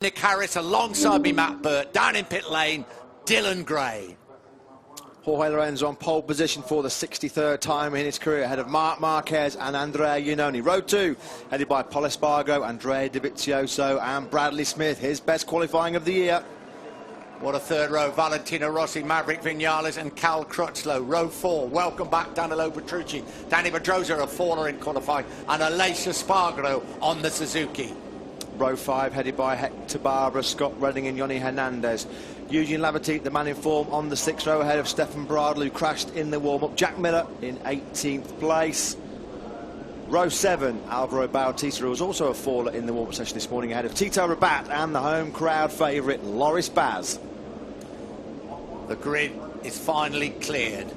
Nick Harris alongside me, Matt Burt. Down in pit lane, Dylan Gray. Jorge Lorenzo on pole position for the 63rd time in his career, ahead of Marc Marquez and Andrea Iannone. Row 2, headed by Pol Espargaro, Andrea Dovizioso and Bradley Smith, his best qualifying of the year. What a third row, Valentino Rossi, Maverick Vinales and Cal Crutchlow. Row 4, welcome back Danilo Petrucci, Danny Pedrosa, a faller in qualifying, and Oleh Espargaro on the Suzuki. Row 5, headed by Hector Barbara, Scott Redding and Yoni Hernandez. Eugene Laverty, the man in form, on the 6th row, ahead of Stefan Bradl, who crashed in the warm-up. Jack Miller in 18th place. Row 7, Alvaro Bautista, who was also a faller in the warm-up session this morning, ahead of Tito Rabat and the home crowd favourite, Loris Baz. The grid is finally cleared.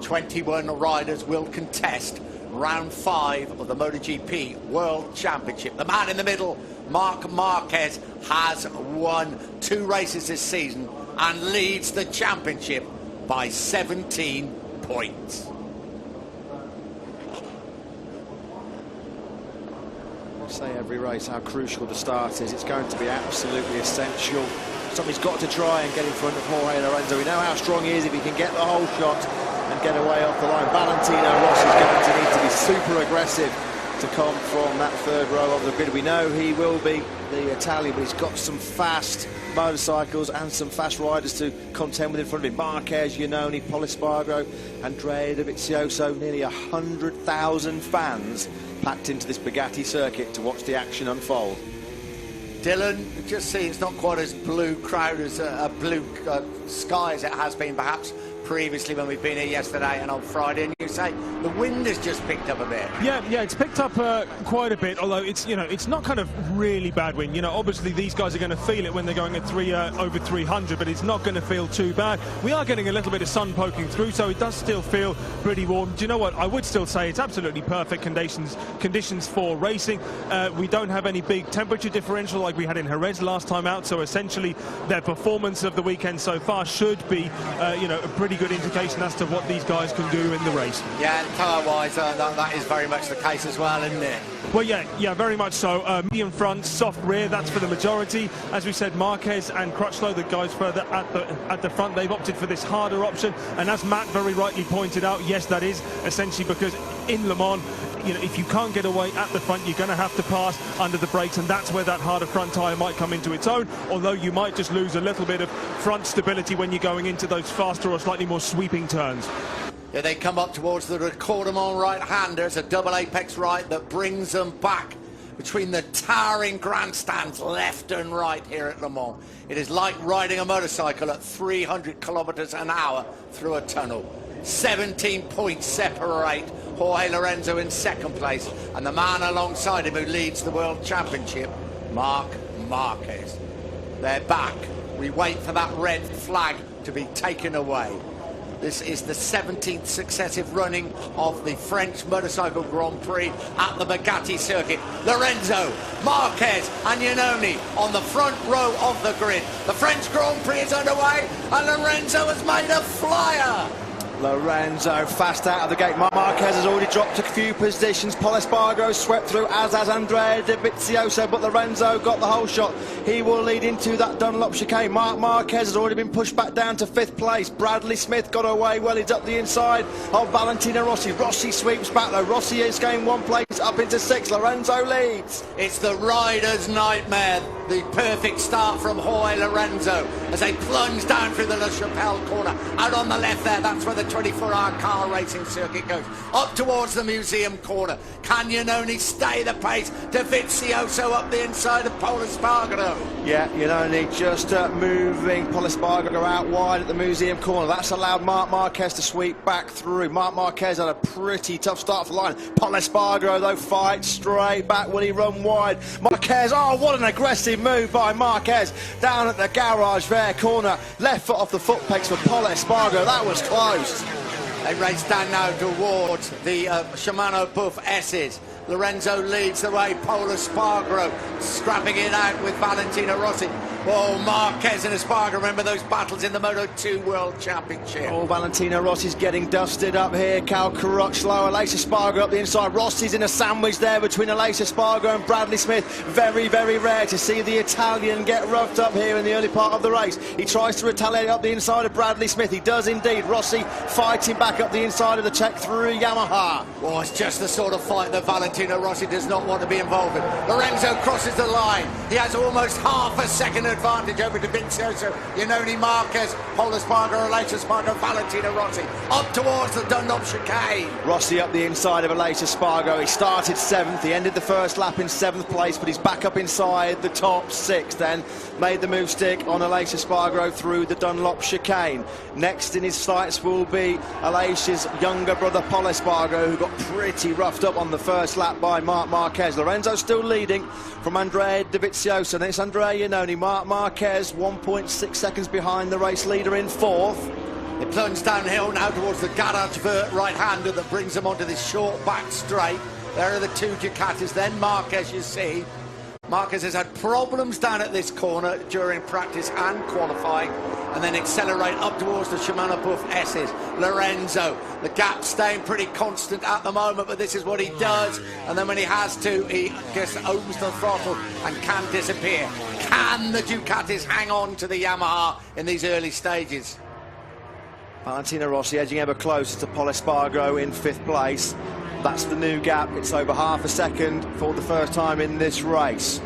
21 riders will contest round 5 of the Moto GP World Championship. The man in the middle, Marc Marquez, has won 2 races this season and leads the championship by 17 points. I say every race how crucial the start is. It's going to be absolutely essential. Somebody's got to try and get in front of Jorge Lorenzo. We know how strong he is if he can get the whole shot and get away off the line. Valentino Rossi is going to need to be super aggressive to come from that 3rd row of the grid. We know he will be the Italian, but he's got some fast motorcycles and some fast riders to contend with in front of him. Marquez, Iannone, Pol Espargaro, Andrea Dovizioso. Nearly 100,000 fans packed into this Bugatti circuit to watch the action unfold. Dylan, just see it's not quite as blue crowd as a blue sky as it has been perhaps previously when we've been here yesterday and on Friday, and you say the wind has just picked up a bit. Yeah, it's picked up quite a bit, although it's, it's not kind of really bad wind. Obviously these guys are going to feel it when they're going at over 300, but it's not going to feel too bad. We are getting a little bit of sun poking through, so it does still feel pretty warm. Do you know what? I would still say it's absolutely perfect conditions for racing. We don't have any big temperature differential like we had in Jerez last time out, so essentially their performance of the weekend so far should be, a pretty good indication as to what these guys can do in the race. Yeah, and tyre-wise, that is very much the case as well, isn't it? Well, yeah, very much so. Medium front, soft rear, that's for the majority. As we said, Marquez and Crutchlow, the guys further at the front, they've opted for this harder option. And as Matt very rightly pointed out, yes, that is essentially because in Le Mans, if you can't get away at the front, you're going to have to pass under the brakes, and that's where that harder front tyre might come into its own, although you might just lose a little bit of front stability when you're going into those faster or slightly more sweeping turns. Yeah, they come up towards the Recordement right-hander. It's a double apex right that brings them back between the towering grandstands left and right here at Le Mans. It is like riding a motorcycle at 300 kilometers an hour through a tunnel. 17 points separate Jorge Lorenzo in 2nd place, and the man alongside him who leads the World Championship, Marc Marquez. They're back. We wait for that red flag to be taken away. This is the 17th successive running of the French Motorcycle Grand Prix at the Bugatti circuit. Lorenzo, Marquez and Iannone on the front row of the grid. The French Grand Prix is underway and Lorenzo has made a flyer. Lorenzo fast out of the gate. Marquez has already dropped a few positions. Pol Espargaro swept through, as has Andrea Dovizioso, but Lorenzo got the whole shot. He will lead into that Dunlop chicane. Marc Marquez has already been pushed back down to 5th place. Bradley Smith got away well. He's up the inside of Valentino Rossi. Rossi sweeps back though. Rossi is gained 1 place up into 6th. Lorenzo leads. It's the rider's nightmare. The perfect start from Jorge Lorenzo as they plunge down through the La Chapelle corner. Out on the left there, that's where the 24-hour car racing circuit goes. Up towards the museum corner. Can Iannone stay the pace? Dovizioso up the inside of Pol Espargaro. Yeah, Iannone just moving Pol Espargaro out wide at the museum corner. That's allowed Marc Marquez to sweep back through. Marc Marquez had a pretty tough start for the line. Pol Espargaro though fights straight back. Will he run wide? Marquez, oh what an aggressive move by Marquez down at the garage there corner. Left foot off the foot pegs for Pol Espargaro. That was close. They race down now towards the Shimano Buff S's. Lorenzo leads the way. Pol Espargaro scrapping it out with Valentino Rossi. Oh, Marquez and Espargaro, remember those battles in the Moto 2 World Championship. Oh, Valentino Rossi's getting dusted up here. Cal Crutchlow, Oleh Espargaro up the inside. Rossi's in a sandwich there between Oleh Espargaro and Bradley Smith. Very, very rare to see the Italian get roughed up here in the early part of the race. He tries to retaliate up the inside of Bradley Smith. He does indeed. Rossi fighting back up the inside of the Czech through Yamaha. Oh, it's just the sort of fight that Valentino Rossi does not want to be involved in. Lorenzo crosses the line. He has almost half a second advantage over Dovi-Marck, Yanoni Marquez, Pol Espargaro, Oleh Espargaro, Valentino Rossi up towards the Dunlop chicane. Rossi up the inside of Oleh Espargaro. He started 7th, he ended the first lap in 7th place, but he's back up inside the top 6, then made the move stick on Oleh Espargaro through the Dunlop chicane. Next in his sights will be Oleh's younger brother Pol Espargaro, who got pretty roughed up on the first lap by Marc Marquez. Lorenzo still leading from Andrea Dovizioso. Then it's Andrea Iannone. Marc Marquez 1.6 seconds behind the race leader in 4th. They plunge downhill now towards the garage vert right-hander that brings them onto this short back straight. There are the two Ducatis. Then Marquez, you see. Marquez has had problems down at this corner during practice and qualifying, and then accelerate up towards the Shimano Puff S's. Lorenzo, the gap staying pretty constant at the moment, but this is what he does, and then when he has to, he just opens the throttle and can disappear. Can the Ducatis hang on to the Yamaha in these early stages? Valentino Rossi edging ever closer to Pol Espargaro in 5th place. That's the new gap. It's over half a second for the first time in this race.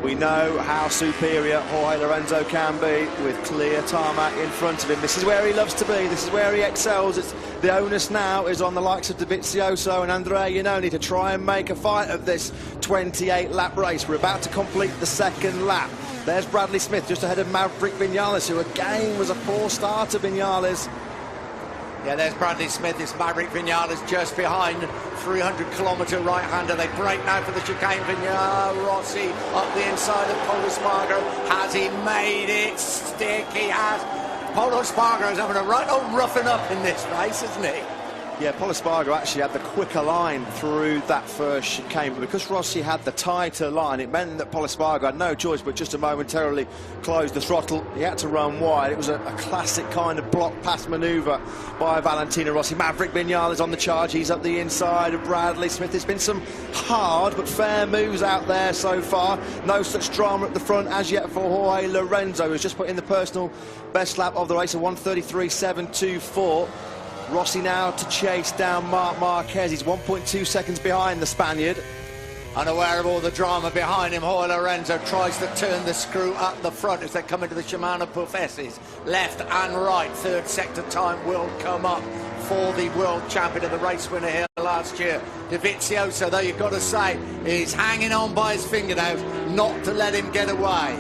We know how superior Jorge Lorenzo can be with clear tarmac in front of him. This is where he loves to be. This is where he excels. The onus now is on the likes of Dovizioso and Andrea Iannone to try and make a fight of this 28-lap race. We're about to complete the 2nd lap. There's Bradley Smith just ahead of Maverick Vinales, who again was a poor starter, Vinales. Yeah, there's Bradley Smith. It's Maverick Vinales just behind. 300-kilometre right-hander. They break now for the chicane. Rossi up the inside of Pol Espargaro. Has he made it stick? He has. Pol Espargaro is having a right old roughing up in this race, isn't he? Yeah, Pol Espargaro actually had the quicker line through that first chicane, but because Rossi had the tighter line, it meant that Pol Espargaro had no choice but just to momentarily close the throttle. He had to run wide. It was a classic kind of block pass manoeuvre by Valentino Rossi. Maverick Vinales on the charge. He's up the inside of Bradley Smith. There's been some hard but fair moves out there so far. No such drama at the front as yet for Jorge Lorenzo, who's just put in the personal best lap of the race, a 1:33.724. Rossi now to chase down Marc Marquez. He's 1.2 seconds behind the Spaniard. Unaware of all the drama behind him, Jorge Lorenzo tries to turn the screw at the front as they come into the Shimano Puff S's. Left and right, 3rd sector time will come up for the world champion and the race winner here last year. Dovizioso, though, you've got to say, he's hanging on by his fingernails not to let him get away.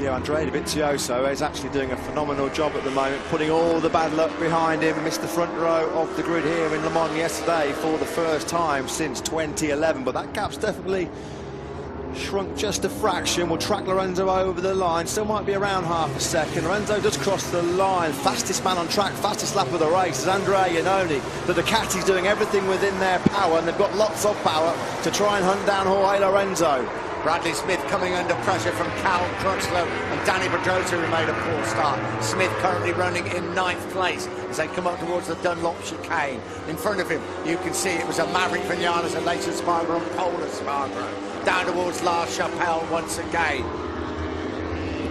Yeah, Andrea Dovizioso is actually doing a phenomenal job at the moment, putting all the bad luck behind him. Missed the front row of the grid here in Le Mans yesterday for the first time since 2011, but that gap's definitely shrunk just a fraction. Will track Lorenzo over the line, still might be around half a second. Lorenzo does cross the line, fastest man on track, fastest lap of the race is Andrea Iannone. The Ducati's doing everything within their power, and they've got lots of power to try and hunt down Jorge Lorenzo. Bradley Smith coming under pressure from Cal Crutchlow and Danny Pedrosa, who made a poor start. Smith currently running in 9th place as they come up towards the Dunlop chicane. In front of him, you can see it was a Maverick Vinales, Oleh Espargaro and Pol Espargaro. Down towards La Chapelle once again.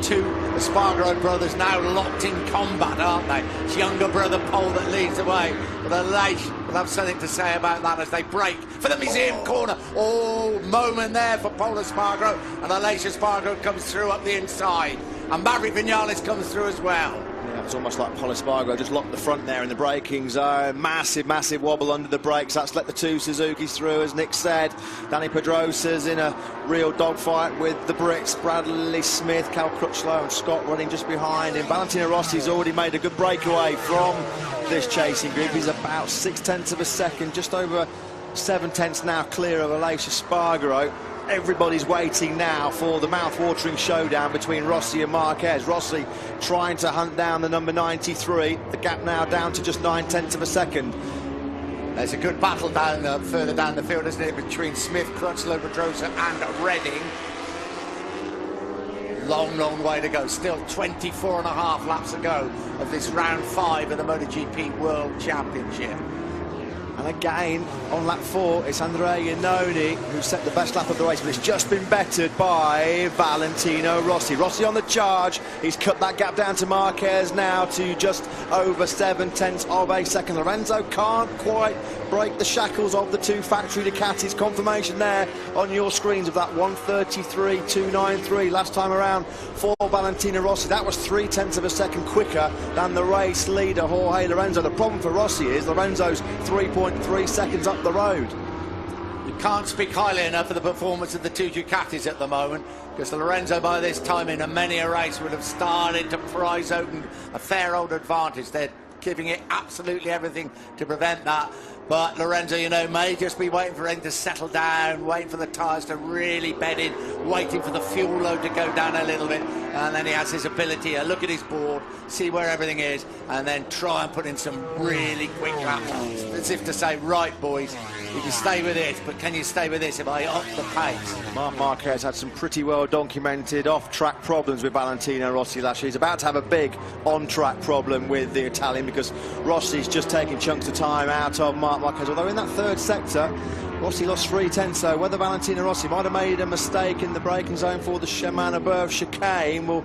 Two Espargaro brothers now locked in combat, aren't they? It's younger brother Pol that leads the way. But Oleh will have something to say about that as they break for the museum corner. Oh, moment there for Pol Espargaro, and Oleh Espargaro comes through up the inside. And Maverick Vinales comes through as well. Yeah, it's almost like Pol Espargaro just locked the front there in the braking zone. Massive wobble under the brakes. That's let the two Suzukis through, as Nick said. Danny Pedrosa's in a real dogfight with the Brits. Bradley Smith, Cal Crutchlow and Scott running just behind him. Valentino Rossi's already made a good breakaway from this chasing group. He's about 0.6 of a second, just over 0.7 now clear of Oleh Espargaro. Everybody's waiting now for the mouth-watering showdown between Rossi and Marquez. Rossi trying to hunt down the number 93. The gap now down to just 0.9 of a second. There's a good battle further down the field, isn't it, between Smith, Crutchlow, Pedrosa and Redding. Long way to go. Still 24 and a half laps to go of this round 5 of the MotoGP World Championship. And again, on lap 4, it's Andrea Iannone who set the best lap of the race, but it's just been bettered by Valentino Rossi. Rossi on the charge. He's cut that gap down to Marquez now to just over 7/10 of a second. Lorenzo can't quite break the shackles of the two factory Ducatis. Confirmation there on your screens of that 1:33.293 last time around for Valentino Rossi. That was 0.3 of a second quicker than the race leader, Jorge Lorenzo. The problem for Rossi is Lorenzo's 3.3 seconds up the road. You can't speak highly enough of the performance of the two Ducatis at the moment, because Lorenzo by this time in many a race would have started to prize open a fair old advantage. They're giving it absolutely everything to prevent that. But Lorenzo, you know, may just be waiting for him to settle down, waiting for the tyres to really bed in, waiting for the fuel load to go down a little bit, and then he has his ability to look at his board, see where everything is, and then try and put in some really quick laps, as if to say, right, boys, you can stay with this, but can you stay with this if I up the pace? Marc Marquez had some pretty well documented off-track problems with Valentino Rossi last year. He's about to have a big on-track problem with the Italian, because Rossi's just taking chunks of time out of Marc Marquez, although in that third sector Rossi lost 3/10, so whether Valentino Rossi might have made a mistake in the braking zone for the Shimano above chicane, we'll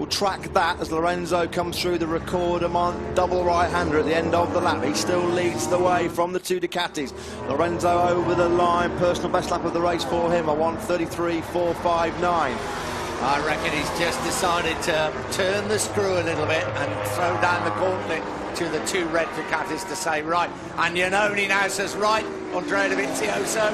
track that as Lorenzo comes through the Recordamont double right-hander at the end of the lap. He still leads the way from the two Ducatis. Lorenzo over the line, personal best lap of the race for him, a 1:33.459. I reckon he's just decided to turn the screw a little bit and throw down the gauntlet to the two red Ducatis to say, right, and Iannone now says, right, Andrea Dovizioso,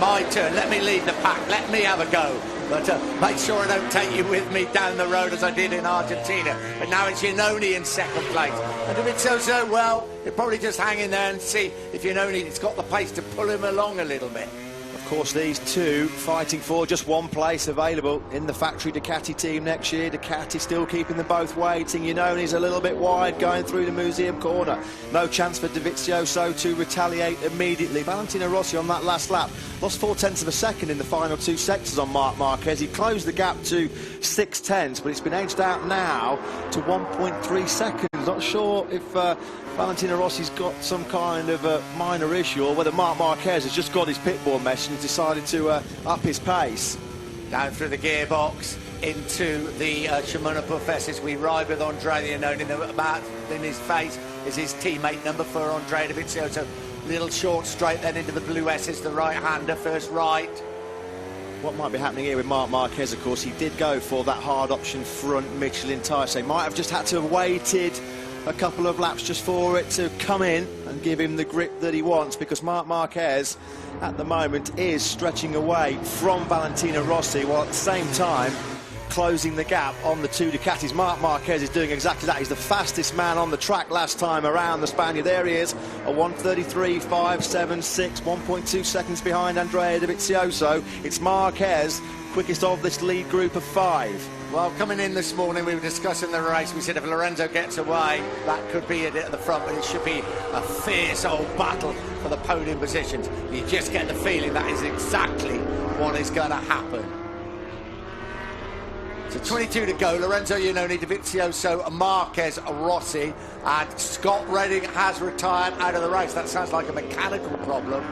my turn, let me lead the pack, let me have a go, but make sure I don't take you with me down the road as I did in Argentina. But now it's Iannone in second place, and Dovizioso, well, he'll probably just hang in there and see if Iannone's got the pace to pull him along a little bit. Of course, these two fighting for just one place available in the factory Ducati team next year. Ducati still keeping them both waiting. Iannone's a little bit wide going through the museum corner. No chance for Dovizioso to retaliate immediately. Valentino Rossi on that last lap lost 0.4 of a second in the final two sectors on Marc Marquez. He closed the gap to 0.6, but it's been edged out now to 1.3 seconds. Not sure if Valentino Rossi's got some kind of a minor issue, or whether Marc Marquez has just got his pitboard message and decided to up his pace. Down through the gearbox into the Shimano Professors. We ride with Andrea Iannone. About in his face is his teammate number 4, Andrea Dovizioso. Little short straight then into the blue S's, the right-hander, first right. What might be happening here with Marc Marquez, of course, he did go for that hard option front Michelin tyre, so he might have just had to have waited a couple of laps just for it to come in and give him the grip that he wants, because Marc Marquez at the moment is stretching away from Valentino Rossi, while at the same time closing the gap on the two Ducatis. Marc Marquez is doing exactly that. He's the fastest man on the track last time around, the Spaniard. There he is, a 1:33.576, 1.2 seconds behind Andrea Dovizioso. It's Marquez, quickest of this lead group of 5. Well, coming in this morning, we were discussing the race. We said if Lorenzo gets away, that could be it at the front, but it should be a fierce old battle for the podium positions. You just get the feeling that is exactly what is going to happen. So 22 to go. Lorenzo Iannone, Dovizioso, Marquez, Rossi, and Scott Redding has retired out of the race. That sounds like a mechanical problem.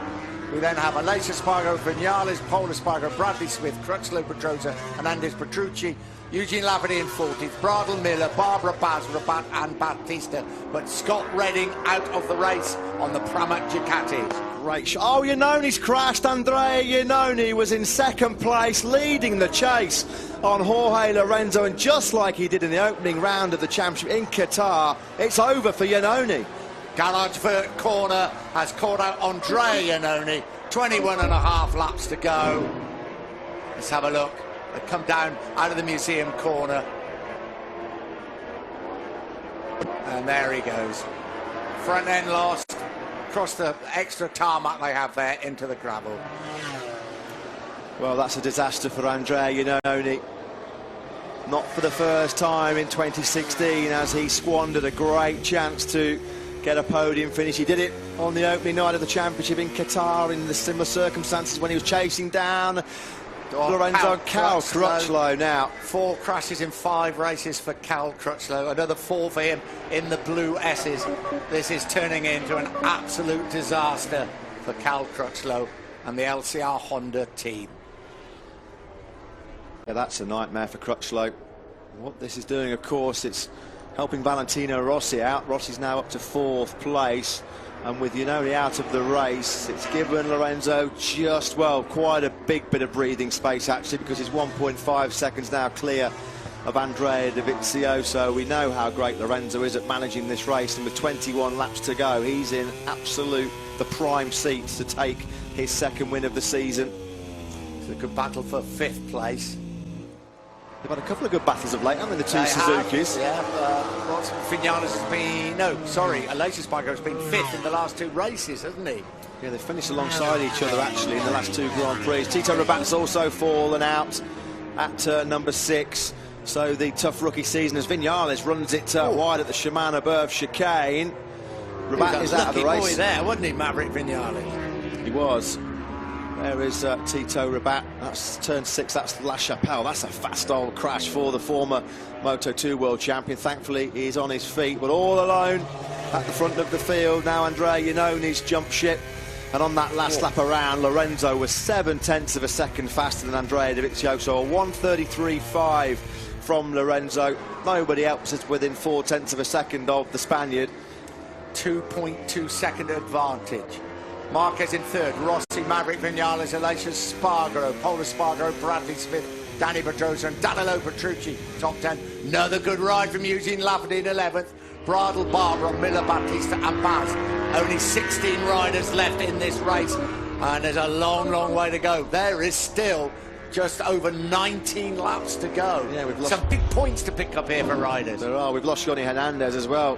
We then have Aleix Espargaro, Vinales, Paul Espargaro, Bradley Smith, Crutchlow, Pedrosa, Hernandez, Petrucci, Eugene Labadie in 40th, Bradle Miller, Barbara Baz, Rabat and Batista. But Scott Redding out of the race on the Pramac Ducatis. Great shot. Oh, Iannone's crashed. Andrea Iannone was in second place, leading the chase on Jorge Lorenzo, and just like he did in the opening round of the championship in Qatar, it's over for Iannone. Garage corner has caught out Andrea Iannone. 21 and a half laps to go. Let's have a look. They come down out of the museum corner. And there he goes. Front end lost. Across the extra tarmac they have there into the gravel. Well, that's a disaster for Andrea Iannone. Not for the first time in 2016, as he squandered a great chance to get a podium finish. He did it on the opening night of the championship in Qatar in the similar circumstances when he was chasing down Lorenzo Crutchlow. Now 4 crashes in 5 races for Cal Crutchlow, another 4 for him in the blue S's. This is turning into an absolute disaster for Cal Crutchlow and the LCR Honda team. Yeah, that's a nightmare for Crutchlow. What this is doing, of course, it's helping Valentino Rossi out. Rossi's now up to 4th place, and with Iannone out of the race, it's given Lorenzo just, well, quite a big bit of breathing space actually, because he's 1.5 seconds now clear of Andrea Dovizioso. We know how great Lorenzo is at managing this race, and with 21 laps to go, he's in the prime seat to take his 2nd win of the season. It's a good battle for 5th place. They've had a couple of good battles of late, haven't they, the 2 They Suzukis? Have, Vinales has been, Aleix Spargo has been 5th in the last 2 races, hasn't he? Yeah, they've finished alongside each other actually in the last 2 Grand Prix. Tito Rabat's also fallen out at number 6. So the tough rookie season as Vinales runs it wide at the Shimano Berv chicane. Rabat is out of the race. Boy there, wasn't he, Maverick Vinales? He was. There is Tito Rabat. That's turn 6. That's La Chapelle. That's a fast old crash for the former Moto 2 world champion. Thankfully, he's on his feet, but all alone at the front of the field. Now Andrea Iannone's jump ship. And on that last lap around, Lorenzo was 7/10 of a second faster than Andrea Dovizioso. 1:33.5 from Lorenzo. Nobody else is within 4/10 of a second of the Spaniard. 2.2 second advantage. Marquez in 3rd, Rossi, Maverick Vinales, Aleix Spargo, Paolo Spargo, Bradley Smith, Danny Pedrosa and Danilo Petrucci, top 10. Another good ride from Eugene Lafferty in 11th. Bradle, Barbara, Miller, Batista and Baz. Only 16 riders left in this race, and there's a long, long way to go. There is still just over 19 laps to go. Yeah, we've lost some big points to pick up here for riders. There are. We've lost Johnny Hernandez as well.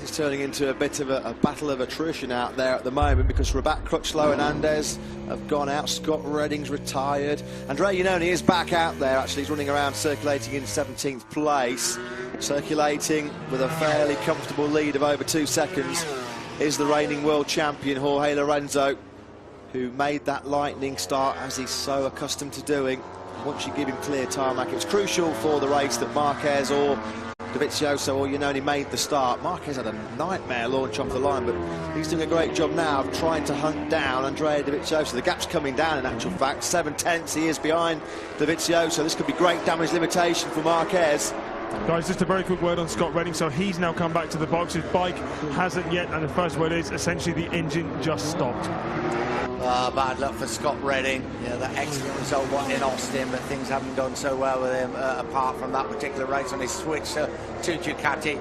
This is turning into a bit of a battle of attrition out there at the moment, because Rabat, Crutchlow and Hernandez have gone out. Scott Redding's retired. Andrea Iannone is back out there actually. He's running around circulating in 17th place. Circulating with a fairly comfortable lead of over 2 seconds is the reigning world champion Jorge Lorenzo, who made that lightning start as he's so accustomed to doing. Once you give him clear tarmac, it's crucial for the race that Marquez or Dovizioso or Iannone made the start. Marquez had a nightmare launch off the line, but he's doing a great job now of trying to hunt down Andrea Dovizioso. The gap's coming down in actual fact. 7/10 he is behind Dovizioso. This could be great damage limitation for Marquez. Guys, just a very quick word on Scott Redding. So he's now come back to the box. His bike hasn't yet, and the first word is essentially the engine just stopped. Bad luck for Scott Redding. Yeah, that excellent result in Austin, but things haven't gone so well with him apart from that particular race on his switch to Ducati.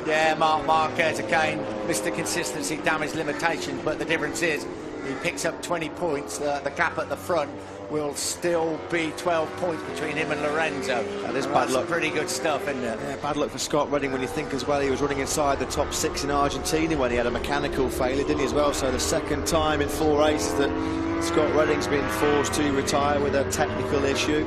Yeah, Marc Marquez again, Mr. Consistency, damage limitations, but the difference is he picks up 20 points. The gap at the front will still be 12 points between him and Lorenzo. That is bad luck. Pretty good stuff, isn't it? Yeah, bad luck for Scott Redding when you think as well he was running inside the top 6 in Argentina when he had a mechanical failure, didn't he, as well? So the 2nd time in 4 races that Scott Redding's been forced to retire with a technical issue.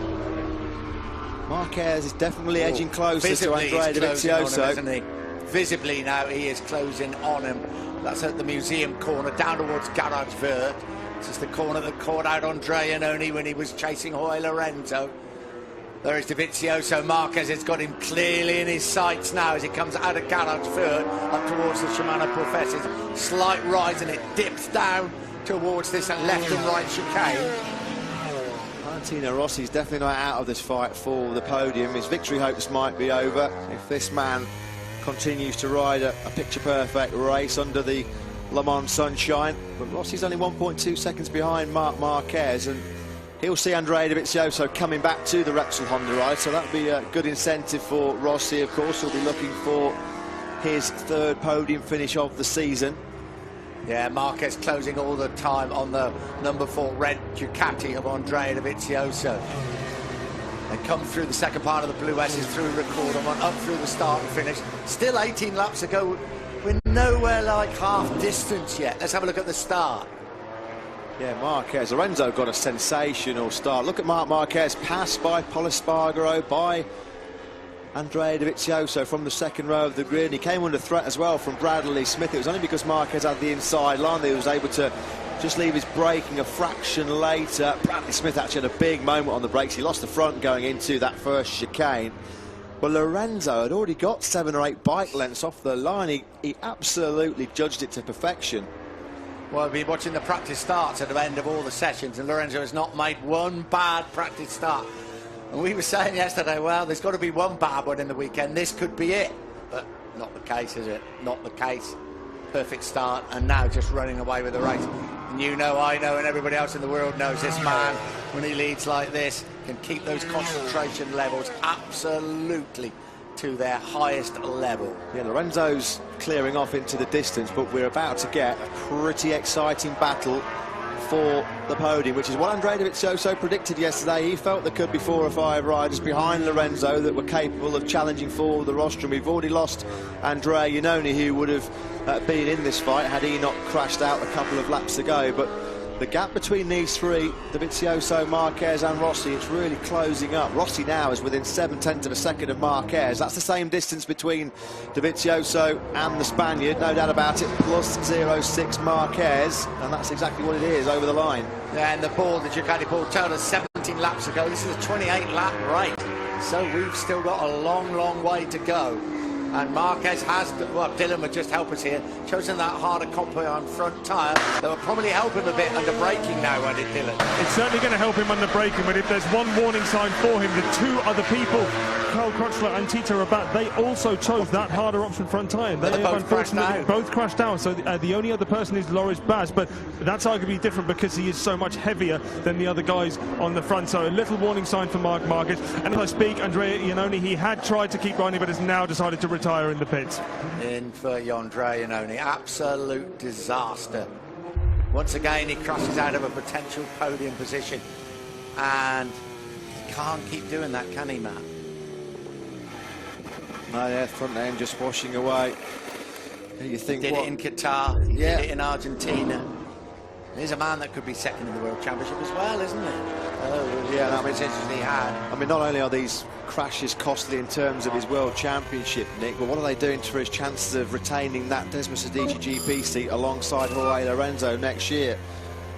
Marquez is definitely edging closer to Andrea Dovizioso. Visibly now he is closing on him. That's at the museum corner down towards Garage Vert. This is the corner that caught out Andrea Iannone when he was chasing Jorge Lorenzo. There is Dovizioso. Marquez has got him clearly in his sights now as he comes out of Garage Vert up towards the Shimano Professors. Slight rise and it dips down towards this left and right chicane. Valentino Rossi's definitely not out of this fight for the podium. His victory hopes might be over if this man continues to ride a picture-perfect race under the Le Mans sunshine. But Rossi's only 1.2 seconds behind Marc Marquez, and he'll see Andrea Dovizioso coming back to the Repsol Honda ride, so that'll be a good incentive for Rossi. Of course, he'll be looking for his 3rd podium finish of the season. Yeah, Marquez closing all the time on the number 4 red Ducati of Andrea Dovizioso. They come through the second part of the Blue S's, through Recordamont, up through the start and finish. Still 18 laps to go. We're nowhere like half distance yet. Let's have a look at the start. Yeah, Marquez. Lorenzo got a sensational start. Look at Marc Marquez, passed by Paolo Spargo, by Andrea Dovizioso from the second row of the grid. He came under threat as well from Bradley Smith. It was only because Marquez had the inside line that he was able to just leave his braking a fraction later. Bradley Smith actually had a big moment on the brakes. He lost the front going into that first chicane. But Lorenzo had already got 7 or 8 bike lengths off the line. He absolutely judged it to perfection. Well, we've been watching the practice starts at the end of all the sessions, and Lorenzo has not made one bad practice start. And we were saying yesterday, well, there's got to be one bad one in the weekend. This could be it. But not the case, is it? Not the case. Perfect start, and now just running away with the race. And you know, I know, and everybody else in the world knows this man, when he leads like this, can keep those concentration levels absolutely to their highest level. Yeah, Lorenzo's clearing off into the distance, but we're about to get a pretty exciting battle for the podium, which is what Andrea Dovizioso predicted yesterday. He felt there could be 4 or 5 riders behind Lorenzo that were capable of challenging for the rostrum. We've already lost Andrea Iannone, who would have been in this fight had he not crashed out a couple of laps ago. But the gap between these three, Dovizioso, Marquez and Rossi, it's really closing up. Rossi now is within 7/10 of a second of Marquez. That's the same distance between Dovizioso and the Spaniard, no doubt about it, plus 0.6 Marquez, and that's exactly what it is over the line. Yeah, and the ball, the Ducati ball, told us 17 laps ago. This is a 28-lap race, so we've still got a long, long way to go. And Marquez has, well, Dylan would just help us here, chosen that harder compound front tyre that will probably help him a bit under braking now, won't it, Dylan? It's certainly going to help him under braking, but if there's one warning sign for him, the 2 other people, Karl Crutchlow and Tito Rabat, they also chose that harder option front tyre. They have unfortunately both crashed out, so the only other person is Loris Baz, but that's arguably different because he is so much heavier than the other guys on the front. So a little warning sign for Marc Marquez. And as I speak, Andrea Iannone, he had tried to keep riding, but has now decided to retire in the pits. In for Andrea Iannone, absolute disaster. Once again, he crashes out of a potential podium position, and he can't keep doing that, can he, Matt? No, yeah, front end just washing away. You think Did what? it in Qatar, he did it in Argentina. He's a man that could be second in the World Championship as well, isn't it? Oh, yeah, that was he had. I mean, not only are these crashes costly in terms of his World Championship, Nick, but what are they doing for his chances of retaining that Desmos Adichie GP seat alongside Jorge Lorenzo next year?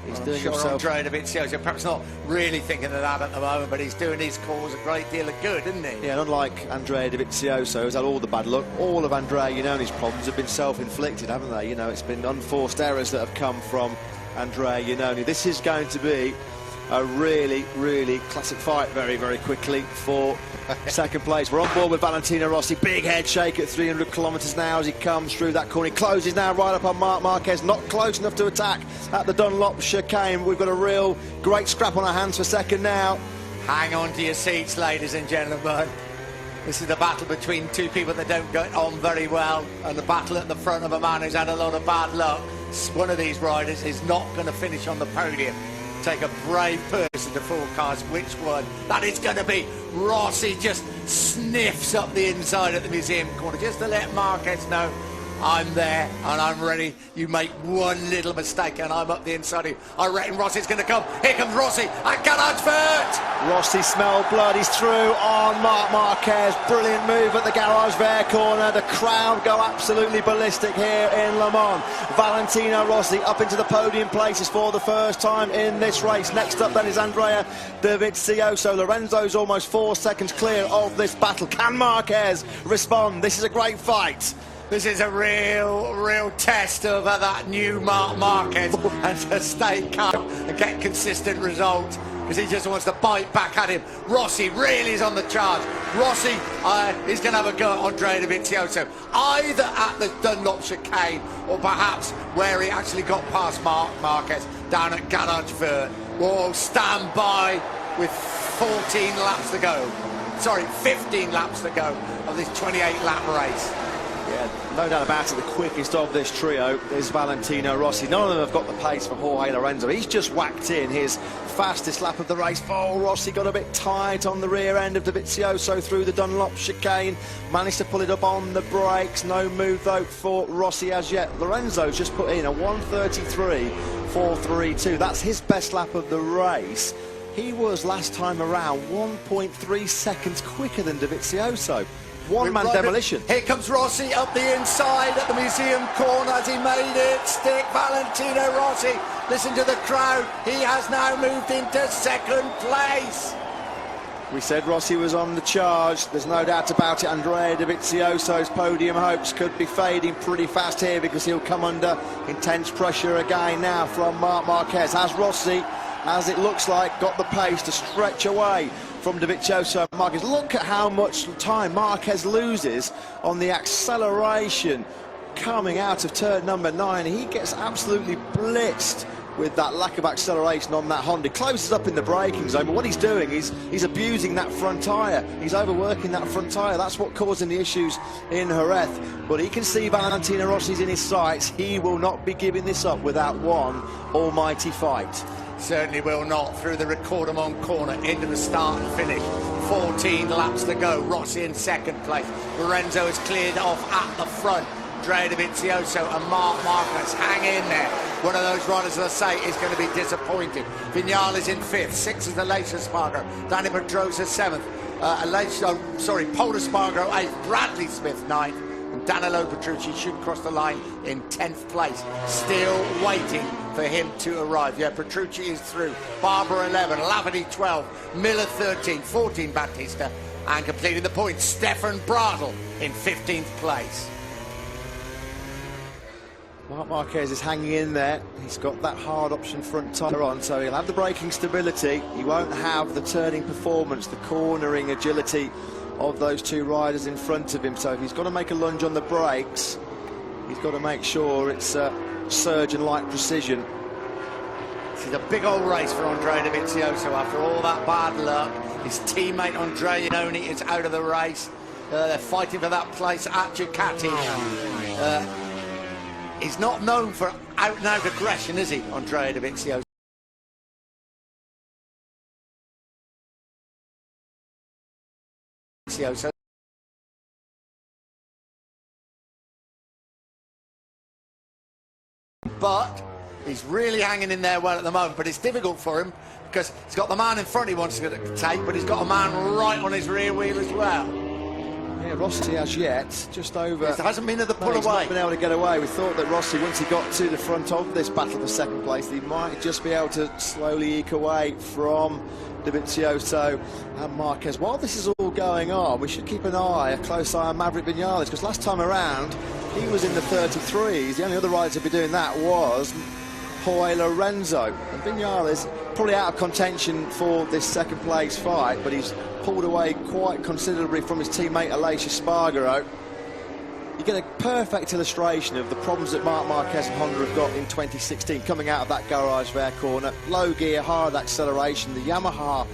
He's doing himself... Andrea Dovizioso, perhaps not really thinking of that at the moment, but he's doing his cause a great deal of good, isn't he? Yeah, and unlike Andrea Dovizioso, who's had all the bad luck, all of Andrea Iannone's problems have been self-inflicted, haven't they? You know, it's been unforced errors that have come from Andrea Iannone. This is going to be a really, really classic fight very, very quickly for second place. We're on board with Valentino Rossi. Big head shake at 300 kilometres an hour as he comes through that corner. He closes now right up on Marc Marquez. Not close enough to attack at the Dunlop chicane. We've got a real great scrap on our hands for second now. Hang on to your seats, ladies and gentlemen. This is the battle between two people that don't get on very well, and the battle at the front of a man who's had a lot of bad luck. One of these riders is not going to finish on the podium. Take a brave person to forecast which one that is going to be. Rossi just sniffs up the inside at the museum corner just to let Marquez know, I'm there and I'm ready. You make one little mistake and I'm up the inside of you. I reckon Rossi's going to come. Here comes Rossi at Garage-Vert. Rossi smelled blood. He's through on Marc Marquez. Brilliant move at the Garage-Vert corner. The crowd go absolutely ballistic here in Le Mans. Valentino Rossi up into the podium places for the first time in this race. Next up then is Andrea Dovizioso. Lorenzo's almost 4 seconds clear of this battle. Can Marquez respond? This is a great fight. This is a real test of that new Marc Marquez and to stay calm and get consistent results, because he just wants to bite back at him. Rossi really is on the charge. Rossi is going to have a go at Andrea Dovizioso, either at the Dunlop chicane or perhaps where he actually got past Marc Marquez down at Garage-Vert. We'll stand by with 14 laps to go. Sorry, 15 laps to go of this 28-lap race. Yeah, no doubt about it, the quickest of this trio is Valentino Rossi. None of them have got the pace for Jorge Lorenzo. He's just whacked in his fastest lap of the race. Oh, Rossi got a bit tight on the rear end of Dovizioso through the Dunlop chicane. Managed to pull it up on the brakes. No move, though, for Rossi as yet. Lorenzo's just put in a 1:33.432. That's his best lap of the race. He was last time around 1.3 seconds quicker than Dovizioso. One-man demolition. Here comes Rossi up the inside at the museum corner. Has he made it? Stick Valentino Rossi. Listen to the crowd. He has now moved into second place. We said Rossi was on the charge. There's no doubt about it. Andrea Dovizioso's podium hopes could be fading pretty fast here because he'll come under intense pressure again now from Marc Marquez. Has Rossi, as it looks like, got the pace to stretch away from Dovizioso and Marquez? Look at how much time Marquez loses on the acceleration coming out of turn number 9. He gets absolutely blitzed with that lack of acceleration on that Honda. Closes up in the braking zone, but what he's doing is he's abusing that front tyre. He's overworking that front tyre. That's what causing the issues in Jerez. But he can see Valentino Rossi's in his sights. He will not be giving this up without one almighty fight. Certainly will not. Through the Recordamont corner into the start and finish. 14 laps to go. Rossi in second place. Lorenzo is cleared off at the front. Andrea Dovizioso and Marc Marquez hang in there. One of those riders, as I say, is going to be disappointed. Viñales in 5th, 6th is Aleix Espargaro, Danny Pedrosa 7th, Paul Espargaro 8th, Bradley Smith 9th, and Danilo Petrucci should cross the line in 10th place. Still waiting for him to arrive. Yeah, Petrucci is through. Barber 11, Lavity 12, Miller 13, 14 Batista, and completing the points, Stefan Bradl in 15th place. Marc Marquez is hanging in there. He's got that hard option front tyre on, so he'll have the braking stability. He won't have the turning performance, the cornering agility of those two riders in front of him. So if he's got to make a lunge on the brakes, he's got to make sure it's surgeon-like precision. This is a big old race for Andrea Dovizioso after all that bad luck. His teammate Andrea Iannone is out of the race. They're fighting for that place at Ducati. He's not known for out-and-out aggression, is he, Andrea Dovizioso? But he's really hanging in there well at the moment, but it's difficult for him because he's got the man in front he wants to take, but he's got a man right on his rear wheel as well. Yeah, Rossi as yet, just over... It hasn't been at the pull away. He's not been able to get away. We thought that Rossi, once he got to the front of this battle for second place, he might just be able to slowly eke away from Dovizioso and Marquez. While this is all going on, we should keep a close eye on Maverick Viñales, because last time around, he was in the 33s. The only other rider to be doing that was Lorenzo. And Viñales probably out of contention for this second place fight, but he's pulled away quite considerably from his teammate Aleix Espargaro. You get a perfect illustration of the problems that Marc Marquez and Honda have got in 2016 coming out of that garage there corner. Low gear, hard acceleration. The Yamaha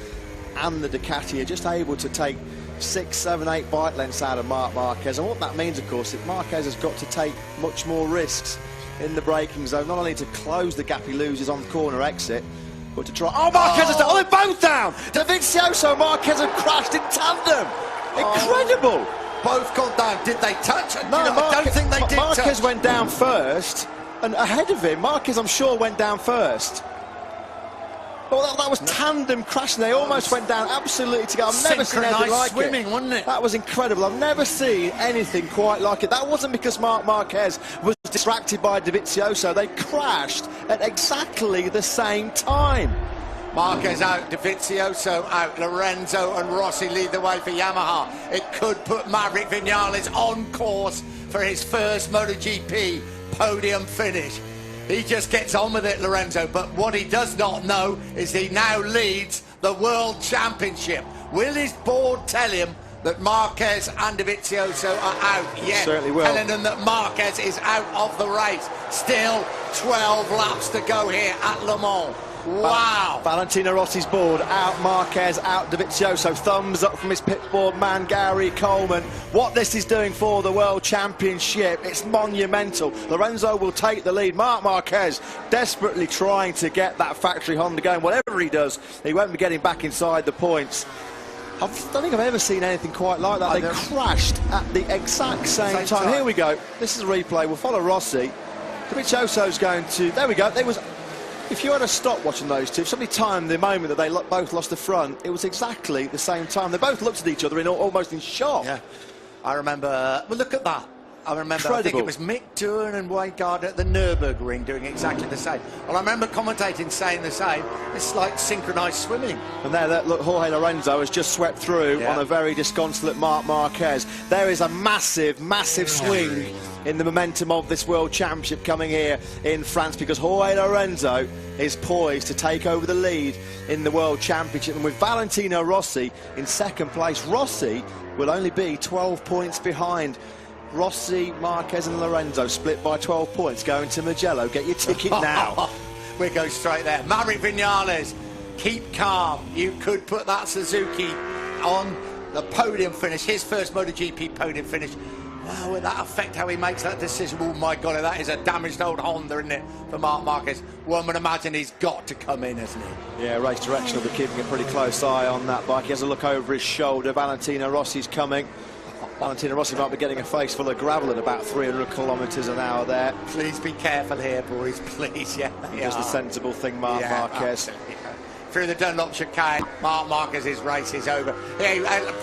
and the Ducati are just able to take 6, 7, 8 bike lengths out of Marc Marquez, and what that means, of course, is Marquez has got to take much more risks in the braking zone, not only to close the gap he loses on the corner exit, but to try... Oh, Marquez has... Oh, they're both down! Dovizioso and Marquez have crashed in tandem! Incredible! Both gone down. Did they touch? No, I don't think they did Marquez touch. went down first, and ahead of him, Marquez, I'm sure, went down first. Well, that was tandem crashing. They almost went down absolutely together. I've never seen anything like swimming, it. Wasn't it? That was incredible. I've never seen anything quite like it. That wasn't because Marc Marquez was distracted by Dovizioso. They crashed at exactly the same time. Marquez out, Dovizioso out, Lorenzo and Rossi lead the way for Yamaha. It could put Maverick Viñales on course for his first MotoGP podium finish. He just gets on with it, Lorenzo, but what he does not know is he now leads the World Championship. Will his board tell him that Marquez and Dovizioso are out? Yes, certainly will. Telling them that Marquez is out of the race. Still 12 laps to go here at Le Mans. Wow. Valentino Rossi's board, out Marquez, out Dovizioso. Thumbs up from his pit board man, Gary Coleman. What this is doing for the World Championship, it's monumental. Lorenzo will take the lead. Marc Marquez desperately trying to get that factory Honda going. Whatever he does, he won't be getting back inside the points. I don't think I've ever seen anything quite like that. They crashed at the exact same time. Here we go. This is a replay. We'll follow Rossi. Dovizioso's going to... There we go. There was... If you had to stop watching those two, if somebody timed the moment that they both lost the front, it was exactly the same time. They both looked at each other almost in shock. Yeah. I remember, well, look at that. I remember, Incredible. I think it was Mick Doohan and Wayne Gardner at the Nürburgring doing exactly the same. Well, I remember commentating saying the same. It's like synchronised swimming. And there, look, Jorge Lorenzo has just swept through on a very disconsolate Marc Marquez. There is a massive, massive swing in the momentum of this World Championship coming here in France, because Jorge Lorenzo is poised to take over the lead in the World Championship. And with Valentino Rossi in second place, Rossi will only be 12 points behind. Rossi, Marquez and Lorenzo split by 12 points going to Mugello. Get your ticket now. We go straight there. Maverick Vinales, keep calm. You could put that Suzuki on the podium finish, his first Moto GP podium finish. Wow, will that affect how he makes that decision? Oh my God, that is a damaged old Honda, isn't it, for Marc Marquez? One would imagine he's got to come in, hasn't he? Yeah, race direction will be keeping a pretty close eye on that bike. He has a look over his shoulder. Valentino Rossi's coming. Valentino Rossi might be getting a face full of gravel at about 300 kilometres an hour there. Please be careful here, boys, please. Yeah, Just the sensible thing, Marc Marquez. Absolutely. Through the Dunlop chicane, Marc Marquez's race is over. He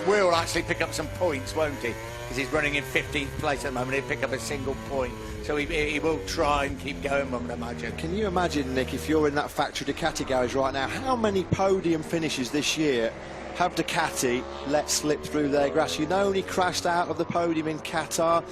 will actually pick up some points, won't he? Because he's running in 15th place at the moment. He'll pick up a single point. So he will try and keep going, one would imagine. Can you imagine, Nick, if you're in that factory Ducati garage right now, how many podium finishes this year have Ducati let slip through their grass? You know, he crashed out of the podium in Qatar.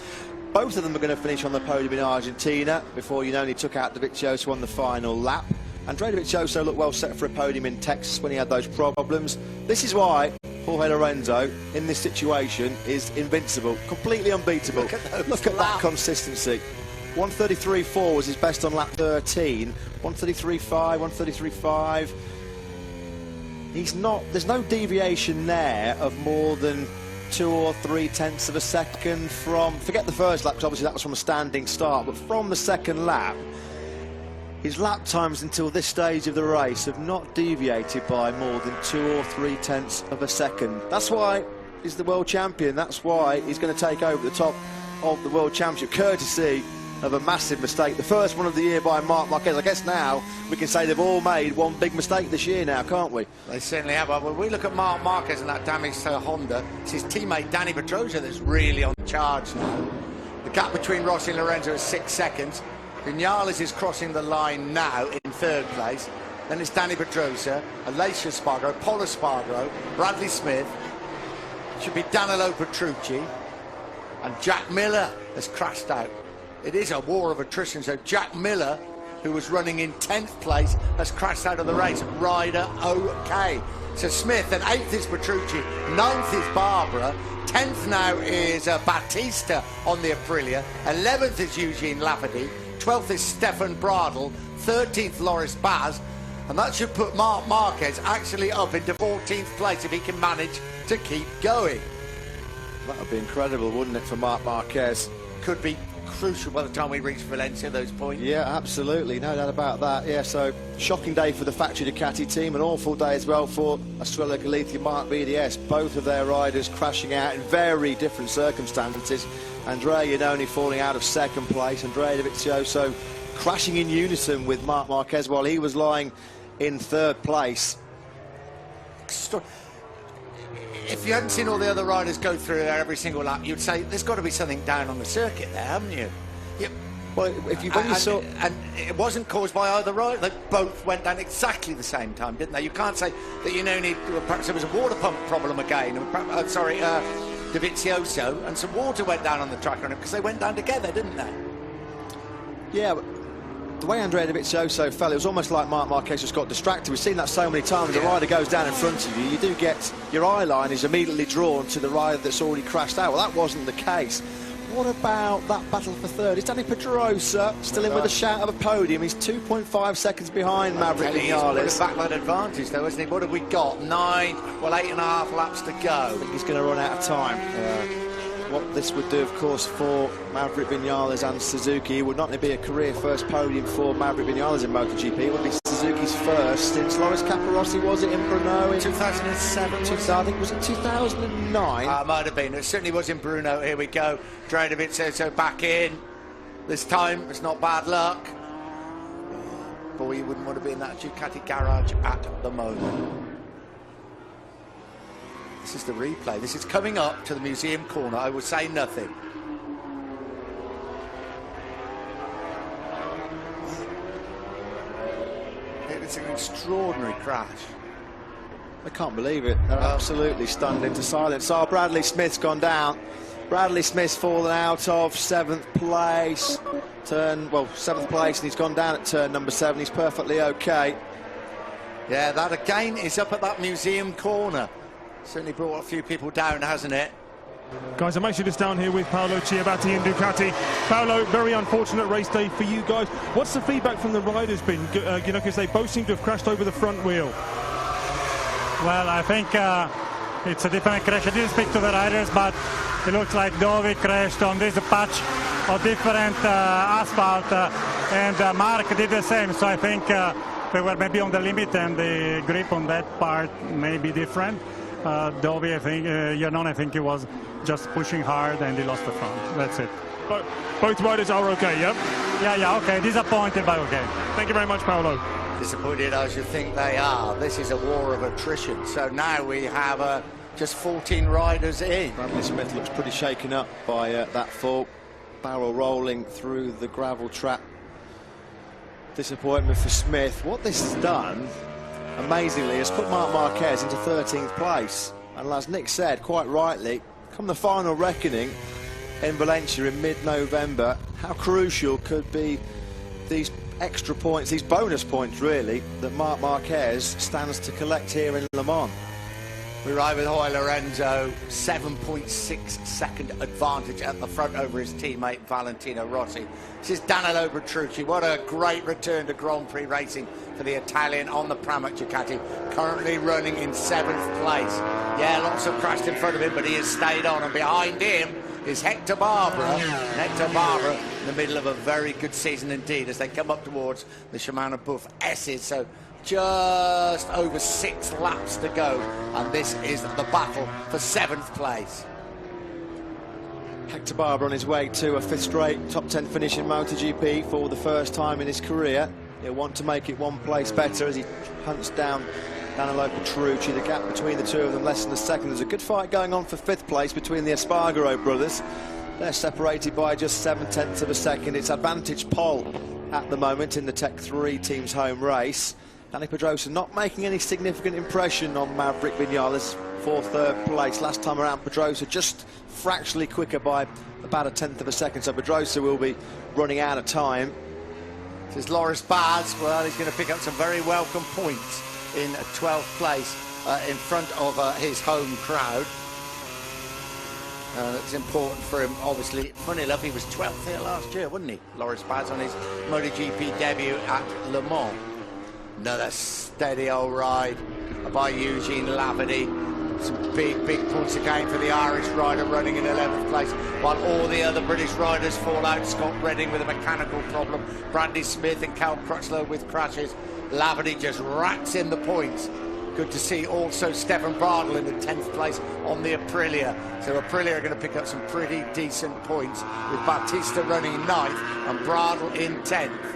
Both of them are going to finish on the podium in Argentina before you know he took out Dovizioso on the final lap. Andrea Dovizioso looked well set for a podium in Texas when he had those problems. This is why Jorge Lorenzo, in this situation, is invincible, completely unbeatable. Look at that consistency. 133.4 was his best on lap 13. 133.5, 133.5. He's not, there's no deviation there of more than 2 or 3 tenths of a second from, forget the first lap, because obviously that was from a standing start, but from the second lap, his lap times until this stage of the race have not deviated by more than 2 or 3 tenths of a second. That's why he's the world champion. That's why he's going to take over the top of the world championship, courtesy of a massive mistake. The first one of the year by Marc Marquez. I guess now we can say they've all made one big mistake this year now, can't we? They certainly have. When we look at Marc Marquez and that damage to Honda, it's his teammate Danny Pedrosa that's really on charge now. The gap between Rossi and Lorenzo is 6 seconds. Vinales is crossing the line now in 3rd place. Then it's Danny Pedrosa, Alessio Spargaro, Polo Spargaro, Bradley Smith. Should be Danilo Petrucci. And Jack Miller has crashed out. It is a war of attrition, so Jack Miller, who was running in 10th place, has crashed out of the race. Rider okay. So Smith, and 8th is Petrucci, 9th is Barbara, 10th now is Batista on the Aprilia, 11th is Eugene Lafferty, 12th is Stefan Bradl, 13th Loris Baz, and that should put Marc Marquez actually up into 14th place if he can manage to keep going. That would be incredible, wouldn't it, for Marc Marquez? Could be crucial by the time we reach Valencia, those points. Yeah, absolutely, no doubt about that. Yeah, so shocking day for the factory Ducati team, an awful day as well for Estrella Galicia, Mark BDS. Both of their riders crashing out in very different circumstances. Andrea Iannone falling out of 2nd place, Andrea Dovizioso crashing in unison with Marc Marquez while he was lying in 3rd place. If you hadn't seen all the other riders go through there every single lap, you'd say there's got to be something down on the circuit there, haven't you? Well, when you saw, and it wasn't caused by either rider. They both went down exactly the same time, didn't they? You can't say that perhaps there was a water pump problem again. Dovizioso, and some water went down on the track on him because they went down together, didn't they? Yeah, but the way Andrea Dovizioso fell, it was almost like Marc Marquez just got distracted. We've seen that so many times. The rider goes down in front of you, you do get your eye line is immediately drawn to the rider that's already crashed out. Well, that wasn't the case. What about that battle for 3rd? Is Danny Pedrosa still in with a shout of a podium? He's 2.5 seconds behind Maverick Vinales. He's got a backline advantage, though, isn't he? What have we got? 8.5 laps to go. I think he's going to run out of time. What this would do, of course, for Maverick Vinales and Suzuki, it would not only be a career first podium for Maverick Vinales in MotoGP, it would be Suzuki's first since Loris Capirossi, was it, in Brno in 2007? I think, was it 2009? It might have been. It certainly was in Brno. Here we go. Andrea Dovizioso back in. This time, it's not bad luck. Boy, you wouldn't want to be in that Ducati garage at the moment. This is the replay. This is coming up to the museum corner. I will say nothing. It's an extraordinary crash. I can't believe it. They're absolutely stunned into silence. Oh, Bradley Smith's gone down. Bradley Smith's fallen out of 7th place. Well, 7th place, and he's gone down at turn number 7. He's perfectly okay. Yeah, that again is up at that museum corner. Certainly brought a few people down, hasn't it? Guys, I'm actually just down here with Paolo Ciabatti and Ducati. Paolo, very unfortunate race day for you guys. What's the feedback from the riders been? You know, because they both seem to have crashed over the front wheel. Well, I think it's a different crash. I didn't speak to the riders, but it looks like Dovi crashed on this patch of different asphalt, and Mark did the same. So I think they were maybe on the limit, and the grip on that part may be different. Dovi, I think, I think he was just pushing hard, and he lost the front. That's it. But both riders are okay, yeah? Yeah, okay. Disappointed, but okay. Thank you very much, Paolo. Disappointed as you think they are. This is a war of attrition. So now we have just 14 riders in. Bradley Smith looks pretty shaken up by that fall. Barrel rolling through the gravel trap. Disappointment for Smith. What this has done, amazingly, has put Marc Marquez into 13th place. And as Nick said, quite rightly, come the final reckoning in Valencia in mid-November, how crucial could be these extra points, these bonus points really, that Marc Marquez stands to collect here in Le Mans. We ride with Lorenzo, 7.6 second advantage at the front over his teammate Valentino Rossi. This is Danilo Petrucci. What a great return to Grand Prix racing for the Italian on the Pramac Ducati, currently running in 7th place. Yeah, lots have crashed in front of him, but he has stayed on, and behind him is Hector Barbera. Hector Barbera in the middle of a very good season indeed as they come up towards the Shimano Buff S's. So just over 6 laps to go, and this is the battle for 7th place. Hector Barbera on his way to a 5th straight top 10 finish in Moto GP for the first time in his career. He'll want to make it 1 place better as he hunts down Danilo Petrucci. The gap between the two of them less than a second. There's a good fight going on for 5th place between the Espargaro brothers. They're separated by just 7/10 of a second. It's advantage pole at the moment in the Tech 3 team's home race. Dani Pedrosa not making any significant impression on Maverick Vinales for 3rd place. Last time around, Pedrosa just fractionally quicker by about 1/10 of a second, so Pedrosa will be running out of time. This is Loris Baz. Well, he's going to pick up some very welcome points in 12th place in front of his home crowd. It's important for him, obviously. Funny enough, he was 12th here last year, wasn't he? Loris Baz on his MotoGP debut at Le Mans. Another steady old ride by Eugene Laverde. Some big points again for the Irish rider running in 11th place, while all the other British riders fall out. Scott Redding with a mechanical problem, Bradley Smith and Cal Crutchlow with crashes. Laverde just racks in the points. Good to see also Stefan Bradl in the 10th place on the Aprilia. So Aprilia are going to pick up some pretty decent points with Bautista running 9th and Bradl in 10th.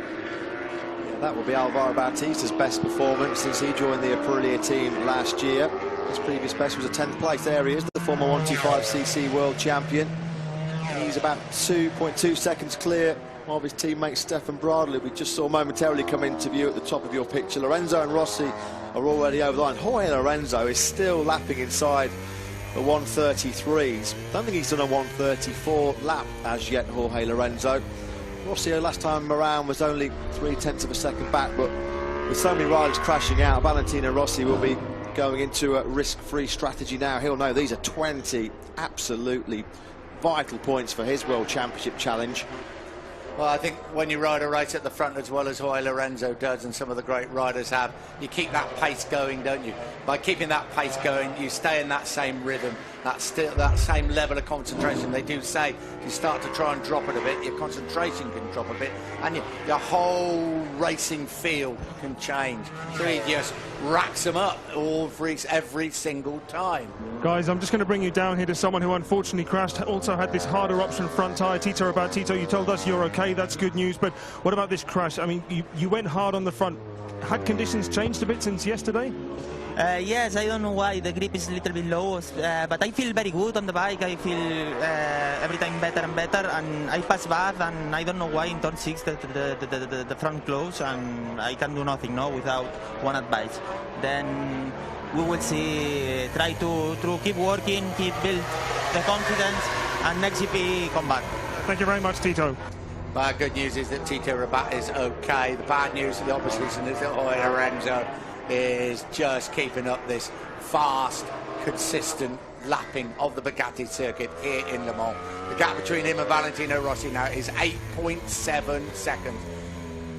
That will be Alvaro Bautista's best performance since he joined the Aprilia team last year. His previous best was a 10th place. There he is, the former 125cc world champion. He's about 2.2 seconds clear of his teammate Stefan Bradl, we just saw momentarily come into view at the top of your picture. Lorenzo and Rossi are already over the line. Jorge Lorenzo is still lapping inside the 133s. Don't think he's done a 134 lap as yet, Jorge Lorenzo. Rossi last time around was only 0.3 of a second back, but with so many riders crashing out, Valentino Rossi will be going into a risk-free strategy now. He'll know these are 20 absolutely vital points for his World Championship challenge. Well, I think when you ride a race at the front as well as Jorge Lorenzo does and some of the great riders have, you keep that pace going, don't you? By keeping that pace going, you stay in that same rhythm, that same level of concentration. They do say if you start to try and drop it a bit, your concentration can drop a bit, and your whole racing feel can change. So he just racks them up every single time. Guys, I'm just going to bring you down here to someone who unfortunately crashed, also had this harder option front tyre. Tito Bautista, you told us you're okay, that's good news, but what about this crash? I mean, you went hard on the front. Had conditions changed a bit since yesterday? Yes, I don't know why the grip is a little bit low, but I feel very good on the bike. I feel every time better and better, and I pass back, and I don't know why in turn 6 the front close, and I can do nothing now without one advice. Then we will see, try to keep working, keep build the confidence, and next GP come back. Thank you very much, Tito. Good news is that Tito Rabat is okay. The bad news for the opposition is that Lorenzo is just keeping up this fast, consistent lapping of the Bugatti circuit here in Le Mans. The gap between him and Valentino Rossi now is 8.7 seconds.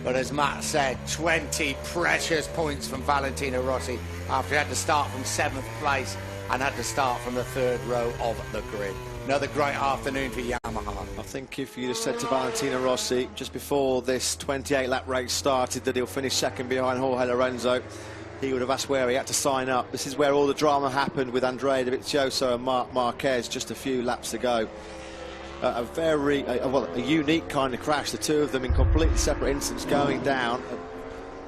But as Matt said, 20 precious points from Valentino Rossi after he had to start from 7th place and had to start from the 3rd row of the grid. Another great afternoon for Yamaha. I think if you'd have said to Valentino Rossi just before this 28-lap race started that he'll finish 2nd behind Jorge Lorenzo, he would have asked where he had to sign up. This is where all the drama happened with Andrea Dovizioso and Marc Marquez just a few laps ago. A very a unique kind of crash, the two of them in completely separate instance going down at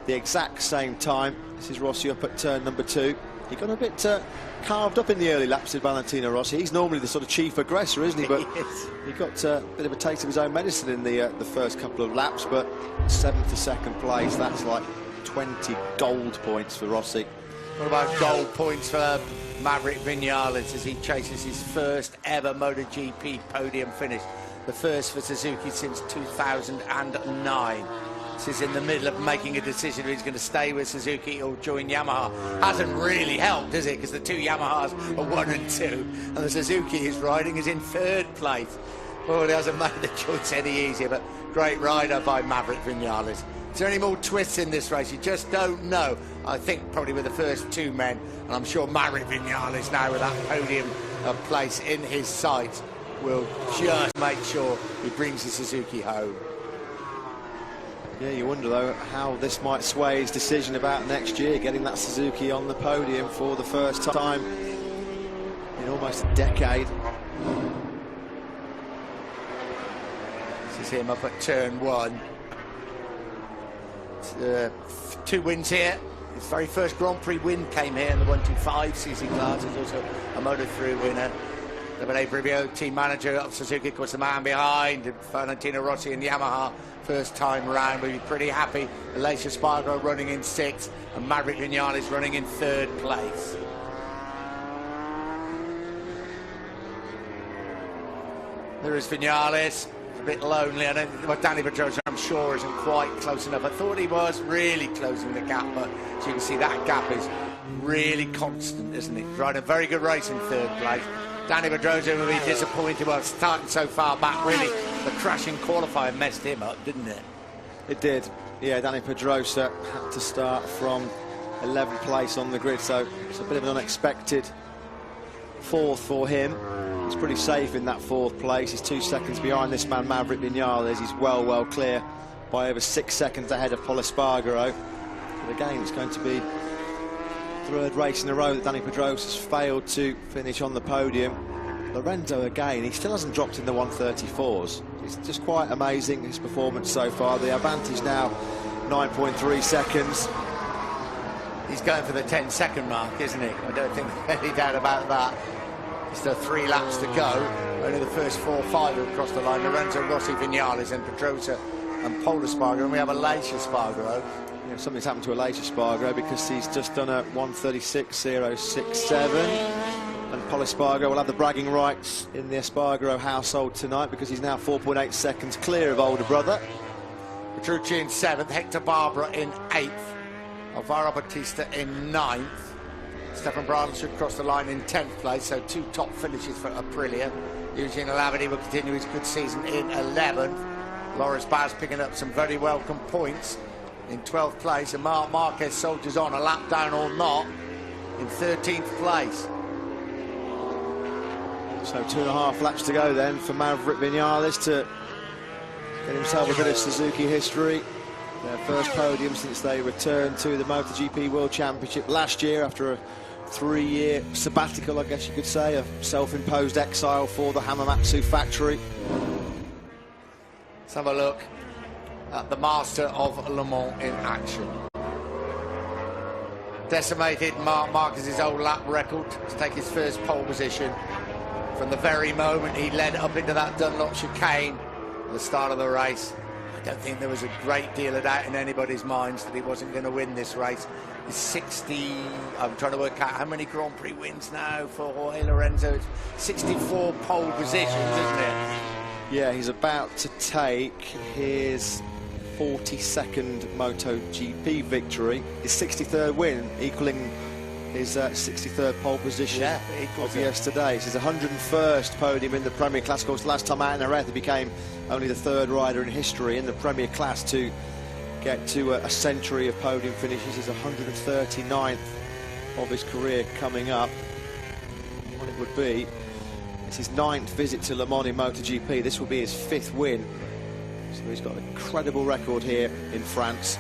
the exact same time. This is Rossi up at turn number 2. He got a bit carved up in the early laps with Valentino Rossi. He's normally the sort of chief aggressor, isn't he? But he got a bit of a taste of his own medicine in the first couple of laps. But 7th to 2nd place, that's like 20 gold points for Rossi. What about gold points for Maverick Vinales as he chases his first ever Moto GP podium finish? The first for Suzuki since 2009. This is in the middle of making a decision if he's going to stay with Suzuki or join Yamaha. Hasn't really helped, does it? Because the two Yamahas are 1 and 2, and the Suzuki he's riding is in 3rd place. Well, he hasn't made the choice any easier, but great rider by Maverick Vinales. Is there any more twists in this race? You just don't know. I think probably with the first 2 men, and I'm sure Maverick Vinales now with that podium place in his sights will just make sure he brings the Suzuki home. Yeah, you wonder though how this might sway his decision about next year, getting that Suzuki on the podium for the first time in almost a decade. This is him up at turn 1. 2 wins here. His very first Grand Prix win came here in the 125cc class. He's also a Moto3 winner. Davide Brivio, team manager of Suzuki, of course the man behind Valentino Rossi and Yamaha. First time round, we'll be pretty happy. Aleix Espargaro running in 6th and Maverick Vinales running in 3rd place. There is Vinales. A bit lonely. I don't think, well, Danny Pedrosa, I'm sure, isn't quite close enough. I thought he was really closing the gap, but as you can see, that gap is really constant, isn't it? He's riding a very good race in 3rd place. Danny Pedrosa will be disappointed. Well, starting so far back, really, the crashing qualifier messed him up, didn't it? It did. Yeah, Danny Pedrosa had to start from 11th place on the grid, so it's a bit of an unexpected 4th for him. He's pretty safe in that 4th place. He's 2 seconds behind this man, Maverick Vinales. He's well clear by over 6 seconds ahead of Pol Espargaro. But again, it's going to be 3rd race in a row that Danny Pedrosa has failed to finish on the podium. Lorenzo again, he still hasn't dropped in the 134s. It's just quite amazing, his performance so far. The advantage now 9.3 seconds. He's going for the 10-second mark, isn't he? I don't think there's any doubt about that. Still 3 laps to go. Only the first 4 or 5 have crossed the line. Lorenzo, Rossi, Vinales and Pedrosa and Pol Espargaro. And we have Aleix Espargaro. Yeah, something's happened to Aleix Espargaro because he's just done a 1:36.067. And Pol Espargaro will have the bragging rights in the Espargaro household tonight because he's now 4.8 seconds clear of older brother. Petrucci in 7th, Hector Barbara in 8th, Alvaro Bautista in 9th. Stefan Bradl should cross the line in 10th place, so 2 top finishes for Aprilia. Eugene Labadie will continue his good season in 11th. Loris Baz picking up some very welcome points in 12th place, and Marc Marquez soldiers on, a lap down or not, in 13th place. So 2.5 laps to go then for Maverick Vinales to get himself a bit of Suzuki history. Their first podium since they returned to the Moto GP World Championship last year after a 3-year sabbatical, I guess you could say, a self-imposed exile for the Hamamatsu factory. Let's have a look at the master of Le Mans in action. decimated Marc Marquez's old lap record to take his first pole position. From the very moment he led up into that Dunlop chicane at the start of the race, I don't think there was a great deal of doubt in anybody's minds that he wasn't going to win this race. He's 60, I'm trying to work out how many Grand Prix wins now for Jorge Lorenzo. It's 64 pole positions, isn't it? Yeah, he's about to take his 42nd Moto GP victory, his 63rd win, equaling his 63rd pole position of yesterday. It's his 101st podium in the Premier Class. Of course, the last time out in Jerez, he became only the 3rd rider in history in the Premier Class to get to a century of podium finishes. His 139th of his career coming up. What it would be. It's his 9th visit to Le Mans in MotoGP. This will be his 5th win. So he's got an incredible record here in France.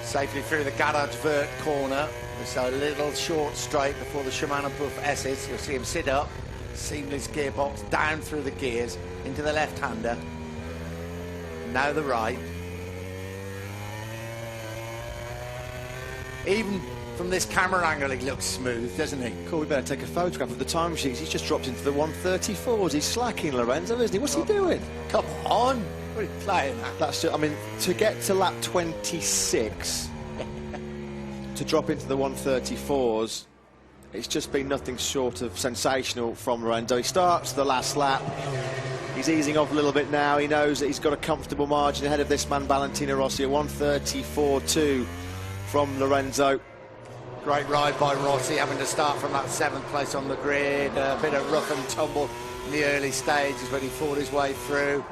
Safely through the Garage Vert corner. There's a little short straight before the Chemin and Puff S's. You'll see him sit up, seamless gearbox, down through the gears, into the left-hander. Now the right. Even from this camera angle, he looks smooth, doesn't he? Cool, we better take a photograph of the time sheets. He's just dropped into the 134s. He's slacking, Lorenzo, isn't he? What's he doing? Come on. What are you playing at? That's just, I mean, to get to lap 26, to drop into the 134s, it's just been nothing short of sensational from Lorenzo. He starts the last lap. He's easing off a little bit now. He knows that he's got a comfortable margin ahead of this man, Valentino Rossi, a 134.2 from Lorenzo. Great ride by Rossi, having to start from that 7th place on the grid. A bit of rough and tumble in the early stages when he fought his way through.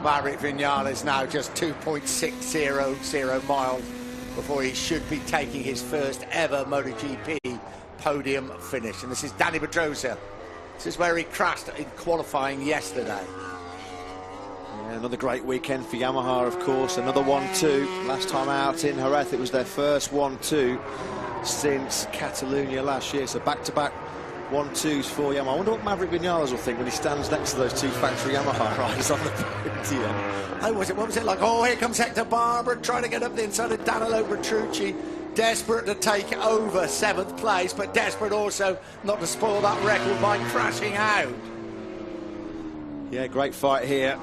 Maverick Vinales now just 2.600 miles before he should be taking his first ever MotoGP podium finish. And this is Dani Pedrosa. This is where he crashed in qualifying yesterday. Yeah, another great weekend for Yamaha, of course. Another 1-2. Last time out in Jerez, it was their first 1-2 since Catalonia last year. So back-to-back 1-2s for Yamaha. I wonder what Maverick Vinales will think when he stands next to those two factory Yamaha riders on the podium. What was it like? Oh, here comes Hector Barbera trying to get up the inside of Danilo Petrucci. Desperate to take over 7th place, but desperate also not to spoil that record by crashing out. Yeah, great fight here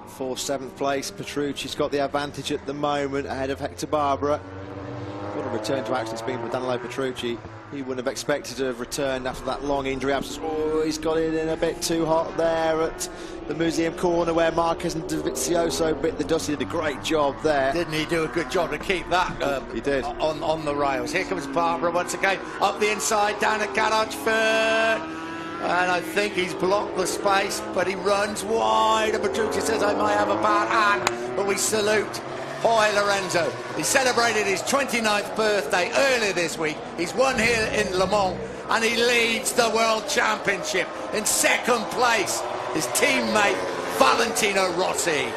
for 7th place. Petrucci's got the advantage at the moment ahead of Hector Barbera. What a return to action it's been for Danilo Petrucci. He wouldn't have expected to have returned after that long injury absence. Oh, he's got it in a bit too hot there at the museum corner where Marquez and Dovizioso bit the dust. He did a great job there. Didn't he do a good job to keep that he did. on the rails? Here comes Barbera once again, up the inside, down at Garage Vert. And I think he's blocked the space, but he runs wide. And Petrucci says, I might have a bad hand, but we salute Jorge Lorenzo. He celebrated his 29th birthday earlier this week. He's won here in Le Mans, and he leads the World Championship. In 2nd place, his teammate, Valentino Rossi.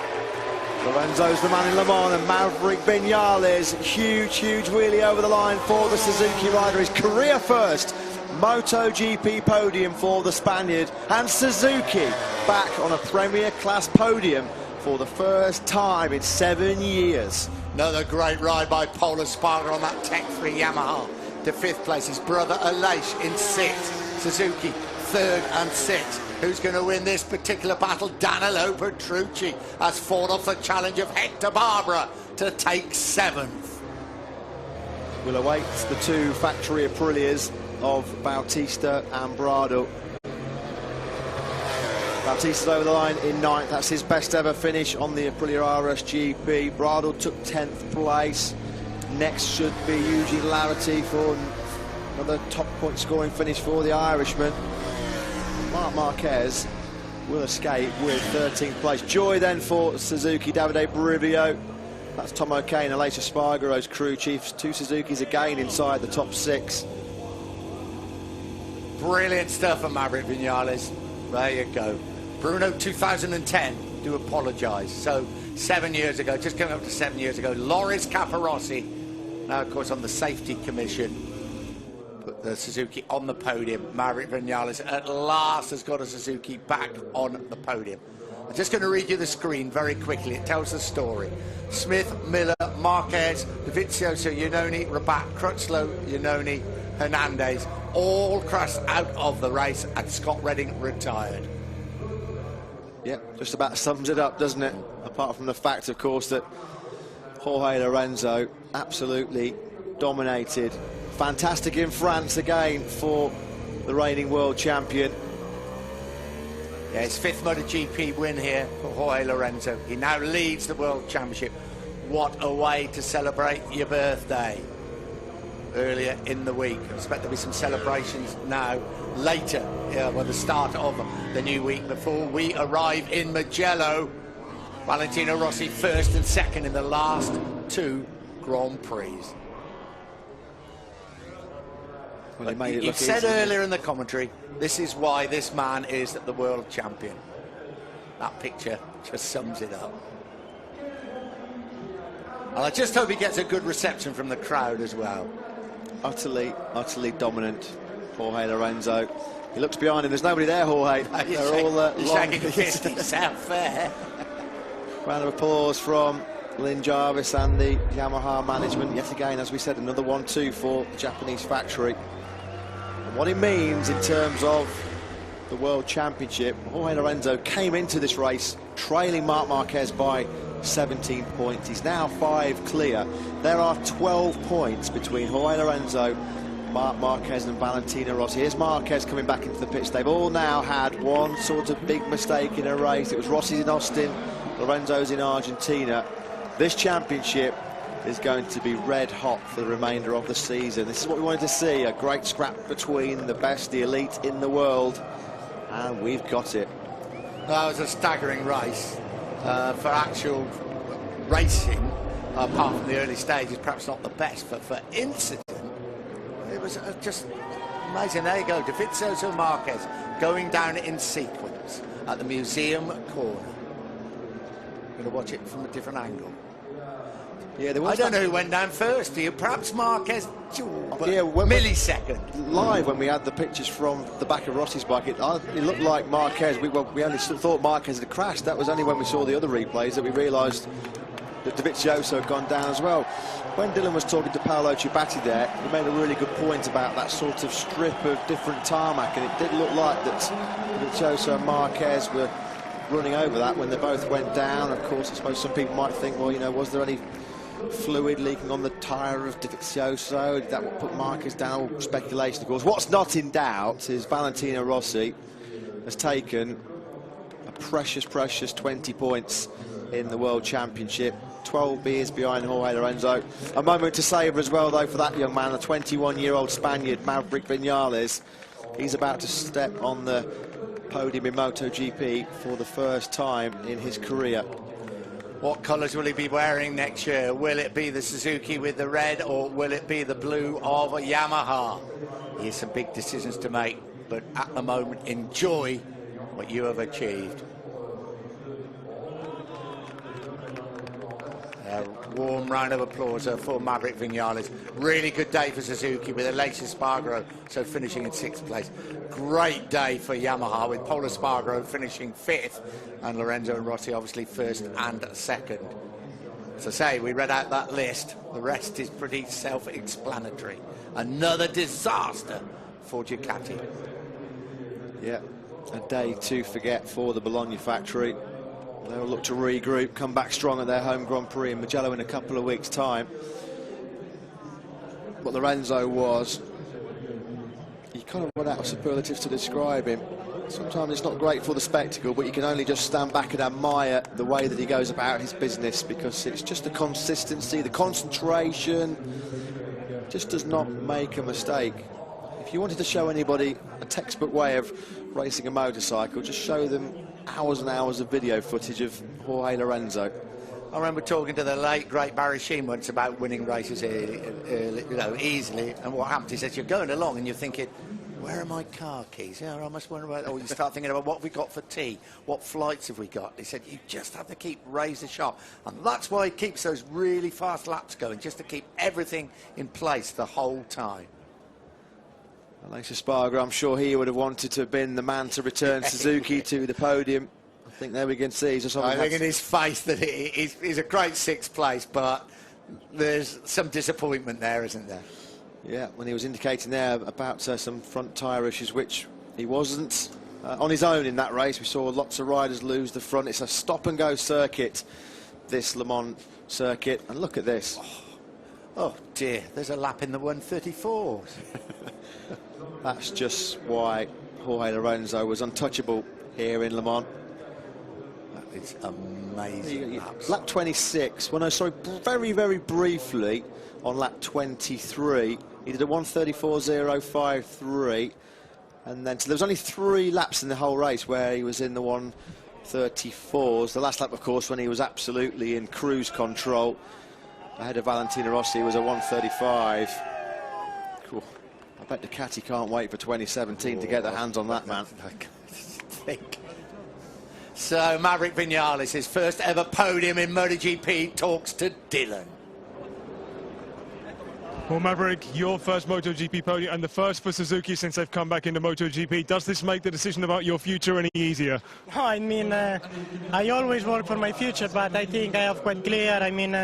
Lorenzo's the man in Le Mans, and Maverick Vinales, huge wheelie over the line for the Suzuki rider. His career first MotoGP podium for the Spaniard, and Suzuki back on a Premier Class podium for the first time in 7 years. Another great ride by Paul Espargaro on that Tech 3 Yamaha to 5th place. His brother Oleh in 6th. Suzuki 3rd and 6th. Who's going to win this particular battle? Danilo Petrucci has fought off the challenge of Hector Barbera to take 7th. We'll await the two factory Aprilias of Bautista and Brado. Bautista's over the line in 9th. That's his best ever finish on the Aprilia RSGP. Brado took 10th place. Next should be Eugene Larrity for another top point scoring finish for the Irishman. Marc Marquez will escape with 13th place. Joy then for Suzuki, Davide Brivio. That's Tom O'Kane and Aleix Espargaro's crew chiefs. 2 Suzukis again inside the top 6. Brilliant stuff from Maverick Vinales. There you go. Bruno 2010, do apologise. So 7 years ago, just coming up to 7 years ago, Loris Capirossi, now of course on the safety commission, put the Suzuki on the podium. Maverick Vinales at last has got a Suzuki back on the podium. I'm just going to read you the screen very quickly. It tells the story. Smith, Miller, Marquez, Dovizioso, Iannone, Rabat, Crutchlow, Iannone, Hernandez all crashed out of the race, and Scott Redding retired. Yeah, just about sums it up, doesn't it? Apart from the fact, of course, that Jorge Lorenzo absolutely dominated. Fantastic in France again for the reigning world champion. Yeah, his 5th Moto GP win here for Jorge Lorenzo. He now leads the World Championship. What a way to celebrate your birthday earlier in the week. I expect there'll be some celebrations now, later, with the start of the new week, before we arrive in Mugello. Valentino Rossi 1st and 2nd in the last 2 Grand Prix. Well, you said earlier in the commentary, this is why this man is the world champion. That picture just sums it up. And I just hope he gets a good reception from the crowd as well. Utterly dominant, Jorge Lorenzo. He looks behind him. There's nobody there, Jorge. They're all shaking fist himself there. Round of applause from Lynn Jarvis and the Yamaha management. Yet again, as we said, another 1-2 for the Japanese factory. And what it means in terms of the World Championship, Jorge Lorenzo came into this race trailing Marc Marquez by 17 points. He's now 5 clear. There are 12 points between Jorge Lorenzo, Marc Marquez and Valentino Rossi. Here's Marquez coming back into the pits. They've all now had one sort of big mistake in a race. It was Rossi's in Austin, Lorenzo's in Argentina. This championship is going to be red hot for the remainder of the season. This is what we wanted to see, a great scrap between the best, the elite in the world, and we've got it. That was a staggering race. For actual racing, apart from the early stages, perhaps not the best, but for incident, it was just amazing. There you go, Dovizioso Marquez going down in sequence at the museum corner. I'm going to watch it from a different angle. Yeah, there was I don't know who went down first. Do you? Perhaps Marquez, but yeah, millisecond. Live, when we had the pictures from the back of Rossi's bike, it looked like Marquez. We only thought Marquez had crashed. That was only when we saw the other replays that we realised that Dovizioso had gone down as well. When Dylan was talking to Paolo Ciabatti there, he made a really good point about that sort of strip of different tarmac, and it did look like that Dovizioso and Marquez were running over that when they both went down. Of course, I suppose some people might think, well, you know, was there any fluid leaking on the tyre of Dovizioso? Did that put Marquez down? Speculation, of course. What's not in doubt is Valentino Rossi has taken a precious 20 points in the World Championship. 12 beers behind Jorge Lorenzo. A moment to savour as well, though, for that young man, the 21-year-old Spaniard, Maverick Viñales. He's about to step on the podium in Moto GP for the first time in his career. What colours will he be wearing next year? Will it be the Suzuki with the red, or will it be the blue of Yamaha? He has some big decisions to make, but at the moment, enjoy what you have achieved. A warm round of applause for Maverick Viñales. Really good day for Suzuki with Aleix Espargaro, so finishing in 6th place. Great day for Yamaha with Pol Espargaro finishing 5th, and Lorenzo and Rossi obviously 1st and 2nd. As I say, we read out that list. The rest is pretty self-explanatory. Another disaster for Ducati. Yeah, a day to forget for the Bologna factory. They'll look to regroup, come back strong at their home Grand Prix in Mugello in a couple of weeks' time. What Lorenzo was, you kind of run out of superlatives to describe him. Sometimes it's not great for the spectacle, but you can only just stand back and admire the way that he goes about his business, because it's just the consistency, the concentration, just does not make a mistake. If you wanted to show anybody a textbook way of racing a motorcycle, just show them hours and hours of video footage of Jorge Lorenzo. I remember talking to the late, great Barry Sheen once about winning races easily, and what happened, he says, you're going along and you're thinking, where are my car keys? Yeah, I must wonder about, or you start thinking about what have we got for tea, what flights have we got? He said, you just have to keep razor sharp, and that's why he keeps those really fast laps going, just to keep everything in place the whole time. Aleix Espargaro, I'm sure he would have wanted to have been the man to return Suzuki to the podium think there we can see he's just I think in his face that he's a great 6th place, but there's some disappointment there, isn't there? Yeah, when he was indicating there about some front tyre issues, which he wasn't on his own in that race. We saw lots of riders lose the front. It's a stop-and-go circuit, this Le Mans circuit, and look at this. Oh dear, there's a lap in the 134. That's just why Jorge Lorenzo was untouchable here in Le Mans. That is amazing. Lap 26, well no, sorry, very, very briefly on lap 23, he did a 134.053, and then so there was only 3 laps in the whole race where he was in the 134s. The last lap, of course, when he was absolutely in cruise control ahead of Valentino Rossi, was a 135. Cool. I bet Ducati can't wait for 2017 to get their hands on that, man. So Maverick Vinales, his first ever podium in MotoGP, talks to Dylan. Well, Maverick, your first MotoGP podium and the first for Suzuki since they've come back into MotoGP. Does this make the decision about your future any easier? No, I mean, I always work for my future, but I think I have quite clear. I mean,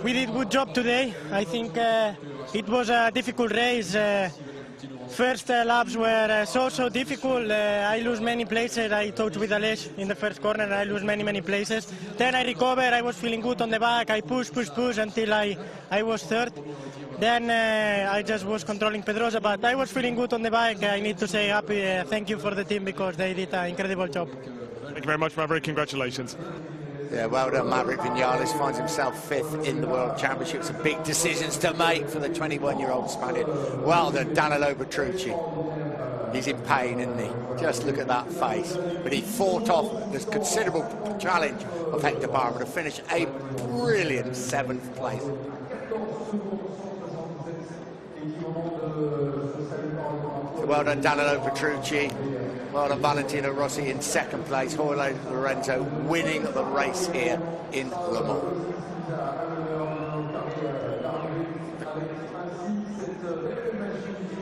we did a good job today. I think it was a difficult race. First laps were so difficult. I lose many places. I touched with Aleix in the first corner and I lose many places. Then I recovered. I was feeling good on the back. I push until I was 3rd. Then I just was controlling Pedrosa, but I was feeling good on the bike. I need to say happy thank you for the team because they did an incredible job. Thank you very much, Maverick. Congratulations. Yeah, well done. Maverick Vinales finds himself 5th in the World Championships. Some big decisions to make for the 21-year-old Spaniard. Well done, Danilo Petrucci. He's in pain, isn't he? Just look at that face. But he fought off this considerable challenge of Hector Barber to finish a brilliant 7th place. So well done, Danilo Petrucci. Well done, Valentino Rossi in 2nd place. Jorge Lorenzo winning the race here in Le Mans.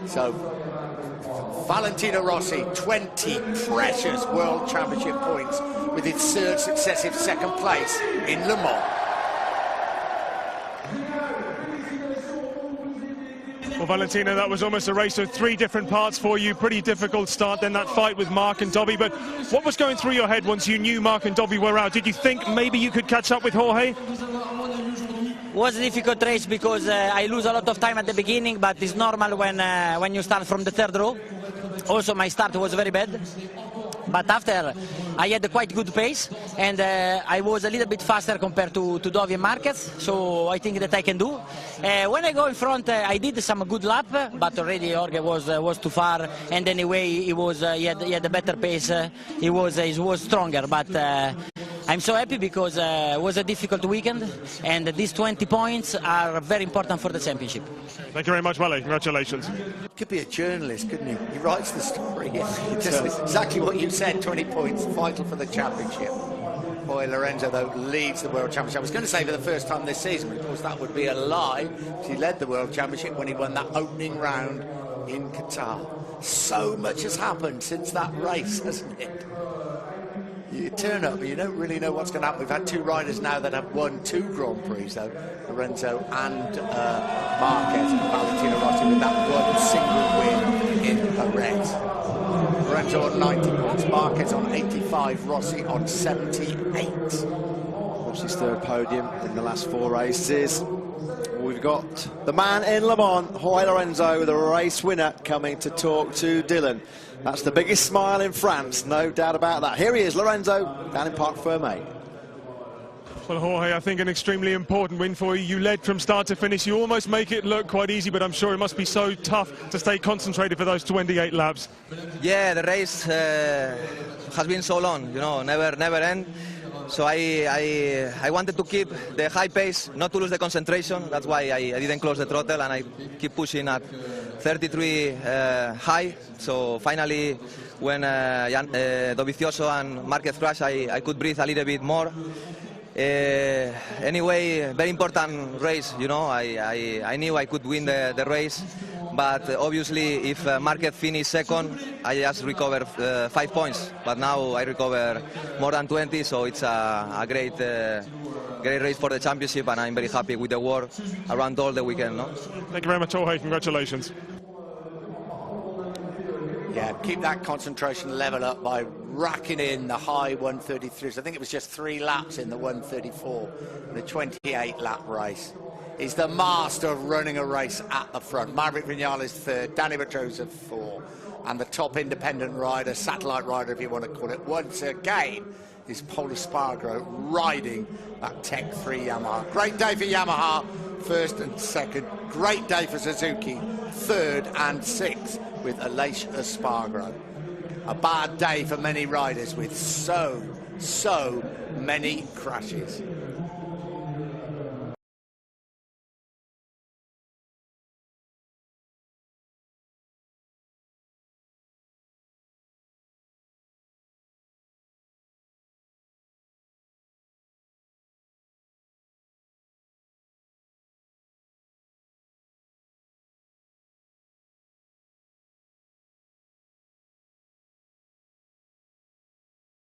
So, Valentino Rossi, 20 precious World Championship points with his 3rd successive 2nd place in Le Mans. Well, Valentino, that was almost a race of 3 different parts for you. Pretty difficult start, then that fight with Mark and Dovi. But what was going through your head once you knew Mark and Dovi were out? Did you think maybe you could catch up with Jorge? It was a difficult race because I lose a lot of time at the beginning, but it's normal when you start from the 3rd row. Also, my start was very bad. But after, I had a quite good pace, and I was a little bit faster compared to Dovi-Marck, so I think that I can do. When I go in front, I did some good lap, but already Jorge was too far, and anyway, he had a better pace, he was stronger, but I'm so happy because it was a difficult weekend, and these 20 points are very important for the championship. Thank you very much, Wale. Congratulations. Could be a journalist, couldn't he? He writes the story. Just exactly what you said, 20 points, vital for the championship. Boy, Lorenzo, though, leads the World Championship. I was going to say for the first time this season, but of course that would be a lie. He led the World Championship when he won that opening round in Qatar. So much has happened since that race, hasn't it? You turn up, but you don't really know what's going to happen. We've had 2 riders now that have won 2 Grand Prix, though, Lorenzo and Marquez, and Valentino Rossi with that one single win in Jerez. Lorenzo on 90 points, Marquez on 85, Rossi on 78. Rossi's 3rd podium in the last 4 races. We've got the man in Le Mans, Jorge Lorenzo, the race winner, coming to talk to Dylan. That's the biggest smile in France, no doubt about that. Here he is, Lorenzo, down in Parc Fermé. Well, Jorge, I think an extremely important win for you. You led from start to finish. You almost make it look quite easy, but I'm sure it must be so tough to stay concentrated for those 28 laps. Yeah, the race has been so long, you know, never end. So I wanted to keep the high pace, not to lose the concentration. That's why I didn't close the throttle and I keep pushing at 33 high. So finally, when Dovizioso and Marquez crashed, I could breathe a little bit more. Anyway, very important race, you know. I knew I could win the race, But obviously, if Marquez finished second, I just recovered 5 points. But now I recover more than 20, so it's a great race for the championship, and I'm very happy with the work around all the weekend. No? Thank you very much, Jorge. Congratulations. Yeah, keep that concentration level up by racking in the high 133s. I think it was just 3 laps in the 134, the 28-lap race. He's the master of running a race at the front. Maverick Vinales third, Danny Pedrosa 4, and the top independent rider, satellite rider if you want to call it, once again is Pol Espargaro riding that Tech 3 Yamaha. Great day for Yamaha, first and second. Great day for Suzuki, third and sixth with Aleix Espargaro. A bad day for many riders with so many crashes.